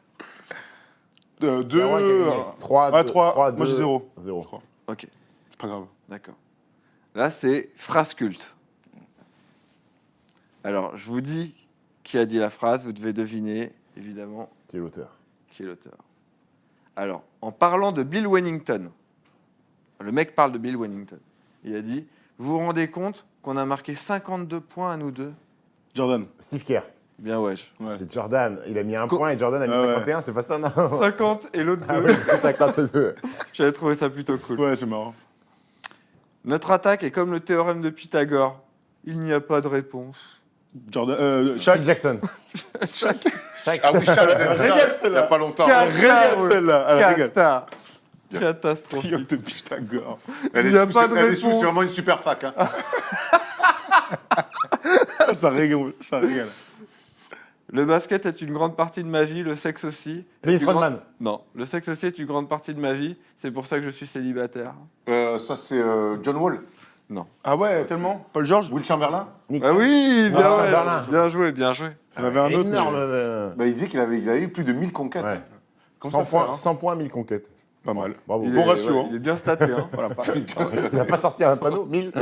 2. 3, Ah, 3. Moi, j'ai 0. 0. Je crois. ok, C'est pas grave. d'accord. Là, c'est phrase culte. Alors, je vous dis qui a dit la phrase. Vous devez deviner, évidemment, Qui est l'auteur? qui est l'auteur. Alors, en parlant de Bill Wennington, le mec parle de Bill Wennington. Il a dit, vous vous rendez compte qu'on a marqué 52 points à nous deux? Jordan. Steve Kerr. Bien, wesh. Ouais. C'est Jordan. Il a mis un Co- point et Jordan a mis Ah ouais. 51, c'est pas ça, non? 50 et l'autre Ah 2. oui, c'est 52. J'avais trouvé ça plutôt cool. Ouais, c'est marrant. Notre attaque est comme le théorème de Pythagore. Il n'y a pas de réponse. Jordan. Phil Shaq. Jackson. Shaq. Ah oui, Charles, il n'y a pas longtemps. Régale celle-là. Elle régale. Cata. Catastrophique. Triangle de Pythagore. Elle Il y a est sous, pas de elle est sous, réponse. c'est vraiment une super fac. Hein. Ça régale. Ça régale. Le basket est une grande partie de ma vie, le sexe aussi. Dennis Est une grande- Rodman. Non, le sexe aussi est une grande partie de ma vie. C'est pour ça que je suis célibataire. Ça, c'est John Wall. Ah ouais, tellement Paul George. Will Chamberlain. Nick. Ah oui, bien, Ah, ouais. Berlin. Bien joué, bien joué. J'en avais un autre. Énorme. mais Il disait qu'il avait eu plus de 1000 conquêtes. Ouais. Comment 100 ça fait, points, hein 100 points, 1000 conquêtes. Pas mal. Bravo. Il Bon est- ratio, ouais, hein. Il est bien staté. Hein. Voilà, pas. Il n'a pas sorti un panneau 1000.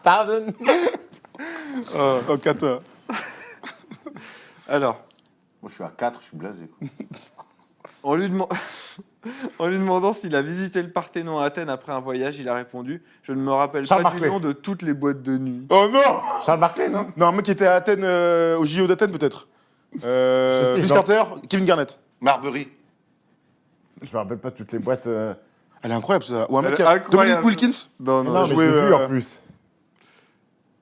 Pardon. Oh, 4. Alors, Moi, je suis à 4, je suis blasé. Quoi. en lui, en lui demandant s'il a visité le Parthénon à Athènes après un voyage, il a répondu « Je ne me rappelle Charles pas du Barclay. nom de toutes les boîtes de nuit. Oh non. Charles Barclay, non? Non, un mec qui était à Athènes, au JO d'Athènes peut-être. sais, Vince non. Carter, Kevin Garnett. Marbury. Je me rappelle pas toutes les boîtes. Elle est incroyable, ça. Ou un mec Elle qui est a... incroyable. Dominique Wilkins. » Non, Non, non, mais je joué, l'ai vu en plus.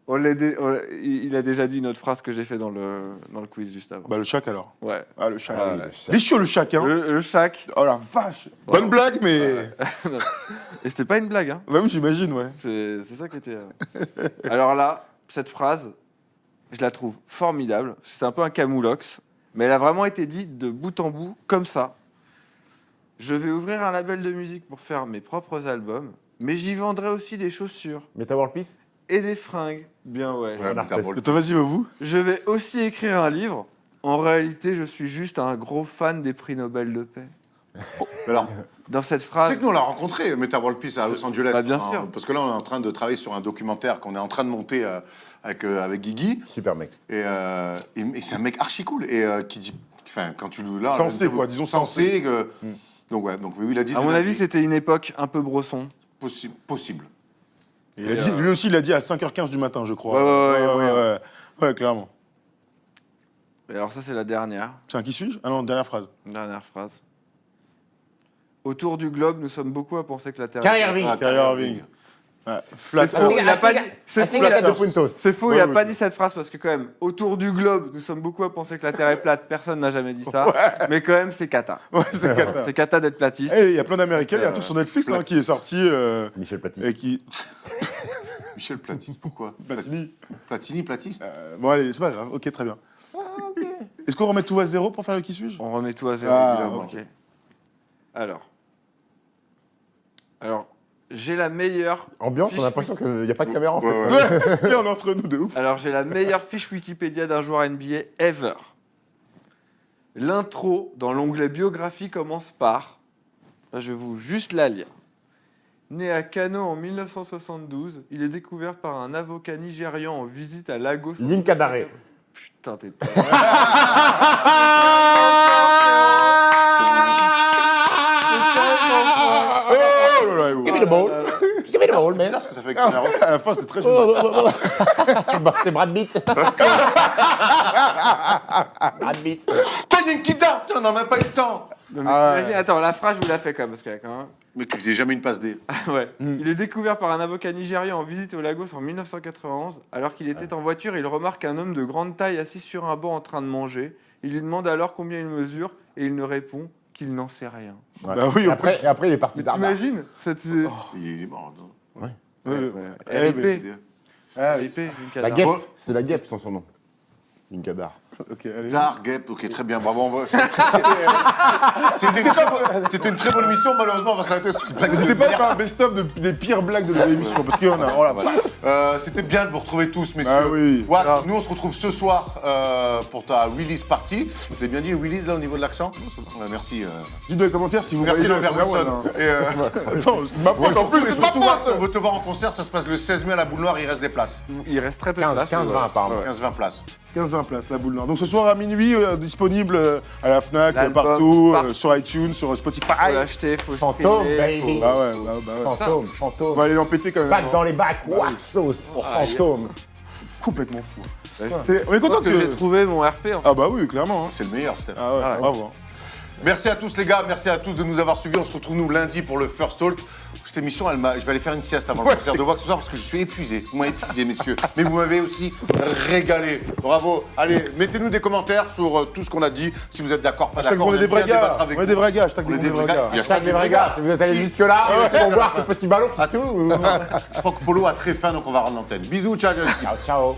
il a déjà dit une autre phrase que j'ai fait dans le quiz juste avant. Bah, le Shaq alors. Ouais. Ah, le Shaq. Ah, oui, ouais. le Shaq. Il est chaud, le Shaq, hein. Le Shaq. Oh la vache. Bonne blague, mais. Et c'était pas une blague, hein. Bah oui, j'imagine, ouais. C'est ça qui était. Alors là, cette phrase, je la trouve formidable. C'est un peu un camoulox, mais elle a vraiment été dite de bout en bout, comme ça. Je vais ouvrir un label de musique pour faire mes propres albums, mais j'y vendrai aussi des chaussures Meta World Peace. et des fringues. Bien ouais. Ouais, Marc putain, Pest. bon, Toi, vas-y, vous. Je vais aussi écrire un livre. En réalité, je suis juste un gros fan des prix Nobel de paix. Alors, Dans cette tu sais phrase, que nous, on l'a rencontré, Meta World Peace à Los Angeles. Bah, bien hein, sûr. Parce que là, on est en train de travailler sur un documentaire qu'on est en train de monter avec Guigui. Super mec. Et c'est un mec archi cool. Et qui dit. Enfin, quand tu là. Sensé, quoi, disons sensé. Donc, ouais, donc oui, il a dit. à mon avis, c'était une époque un peu brosson. Possible. Et lui aussi, il a dit à 5h15 du matin, je crois. Ouais, clairement. Et alors ça, c'est la dernière. Tiens, qui suis-je? Ah non, dernière phrase. Dernière phrase. Autour du globe, nous sommes beaucoup à penser que la Terre Kyrie est plate. Irving. Kyrie Irving. Ouais, flat. C'est faux, il a pas dit. C'est faux, il a- de Puntos. C'est faux, il Ouais, a ouais. pas dit cette phrase parce que quand même, autour du globe, nous sommes beaucoup à penser que la Terre est plate. Personne n'a jamais dit ça. Mais quand même, c'est cata. Ouais, c'est Qatar. C'est cata d'être platiste. Eh, il y a plein d'Américains, il y a un truc sur Netflix hein, qui est sorti Michel Platini. et qui. Michel Platiste, pourquoi Platini. Platini, platiste Bon, allez, c'est pas grave, ok, très bien. Est-ce qu'on remet tout à zéro pour faire le qui suis-je? On remet tout à zéro, Ah, évidemment. ok. Alors, j'ai la meilleure. Ambiance, fiche on a l'impression qu'il n'y a pas de caméra en fait. Ouais, Ouais, c'est bien entre nous de ouf. Alors, j'ai la meilleure fiche Wikipédia d'un joueur NBA ever. L'intro dans l'onglet biographie commence par. Là, je vais vous juste la lire. Né à Kano en 1972, il est découvert par un avocat nigérian en visite à Lagos. Linka Daré. Putain, t'es. Oh là là, Give me the ball. Give me the ball, man. C'est ce que t'as fait avec ton arrow. à la fin, c'était très joli. C'est Brad Pitt. Brad Pitt. T'as une kidnap Putain, on n'a même pas eu le temps. Non, mais Ah, t'imagines- attends, la phrase, je vous la fais quand même, parce qu'il y a quand même. Mais qui faisait jamais une passe D. Ouais. Il est découvert par un avocat nigérian en visite au Lagos en 1991. Alors qu'il était en voiture, il remarque un homme de grande taille assis sur un banc en train de manger. Il lui demande alors combien il mesure et il ne répond qu'il n'en sait rien. Ouais. Bah oui, Et après, il est parti Mais d'Arbar. t'imagines cette... Il est mort. non. RIP. mais- RIP, une La cadavre. guêpe, Bon. c'était la guêpe son surnom. Linkadar. Ok, allez. Dar, Gep, ok, très bien, bravo. C'était une très bonne émission, malheureusement, on va s'arrêter sur une blague de N'hésitez pas à merde. faire un best-of des pires blagues de l'émission, parce qu'il y en a. Oh là, C'était bien de vous retrouver tous, messieurs. Ah oui. Wax, nous on se retrouve ce soir pour ta release party. Je l'ai bien dit, release là au niveau de l'accent. Merci. Dites dans les commentaires si vous Merci voyez Lambert Formula Wilson. One, hein. Et, Attends, c'est ma faute en plus, et c'est ma surtout, Wax, faute. on veut te voir en concert, ça se passe le 16 mai à la Boule Noire, il reste des places. Il reste très peu de place. 15-20 apparemment. 15-20 places. 15-20 places, la boule noire. Donc ce soir à minuit, disponible à la Fnac, L'album partout, partout. sur iTunes, sur Spotify. Faut l'acheter, faut Fantôme, streamer, baby. Bah ouais. Fantôme, On fantôme. va aller l'empêter quand même. Back dans les bacs, wax sauce, fantôme. Complètement fou. faut- On est content que j'ai trouvé mon RP en fait. Ah bah oui, clairement. hein. C'est le meilleur, Steph. Ah ouais, Ah ouais. bravo. Merci à tous les gars, merci à tous de nous avoir suivis. On se retrouve nous lundi pour le First Talk. Cette émission, je vais aller faire une sieste avant le concert de Wax ce soir parce que je suis épuisé. Vous m'avez épuisé, messieurs. Mais vous m'avez aussi régalé. Bravo. Allez, mettez-nous des commentaires sur tout ce qu'on a dit. Si vous êtes d'accord, pas Hashtag d'accord. on est des vrais débattre gars. avec On est des vrais gars. Hashtag On est on est des des vrais vrais gars. gars. Il y a Hashtag les vrais gars, si vous êtes allés jusque-là, c'est bon voir ce petit ballon. C'est tout. Je crois que Polo a très faim, donc on va rendre l'antenne. Bisous, ciao, ciao. Ciao, ciao.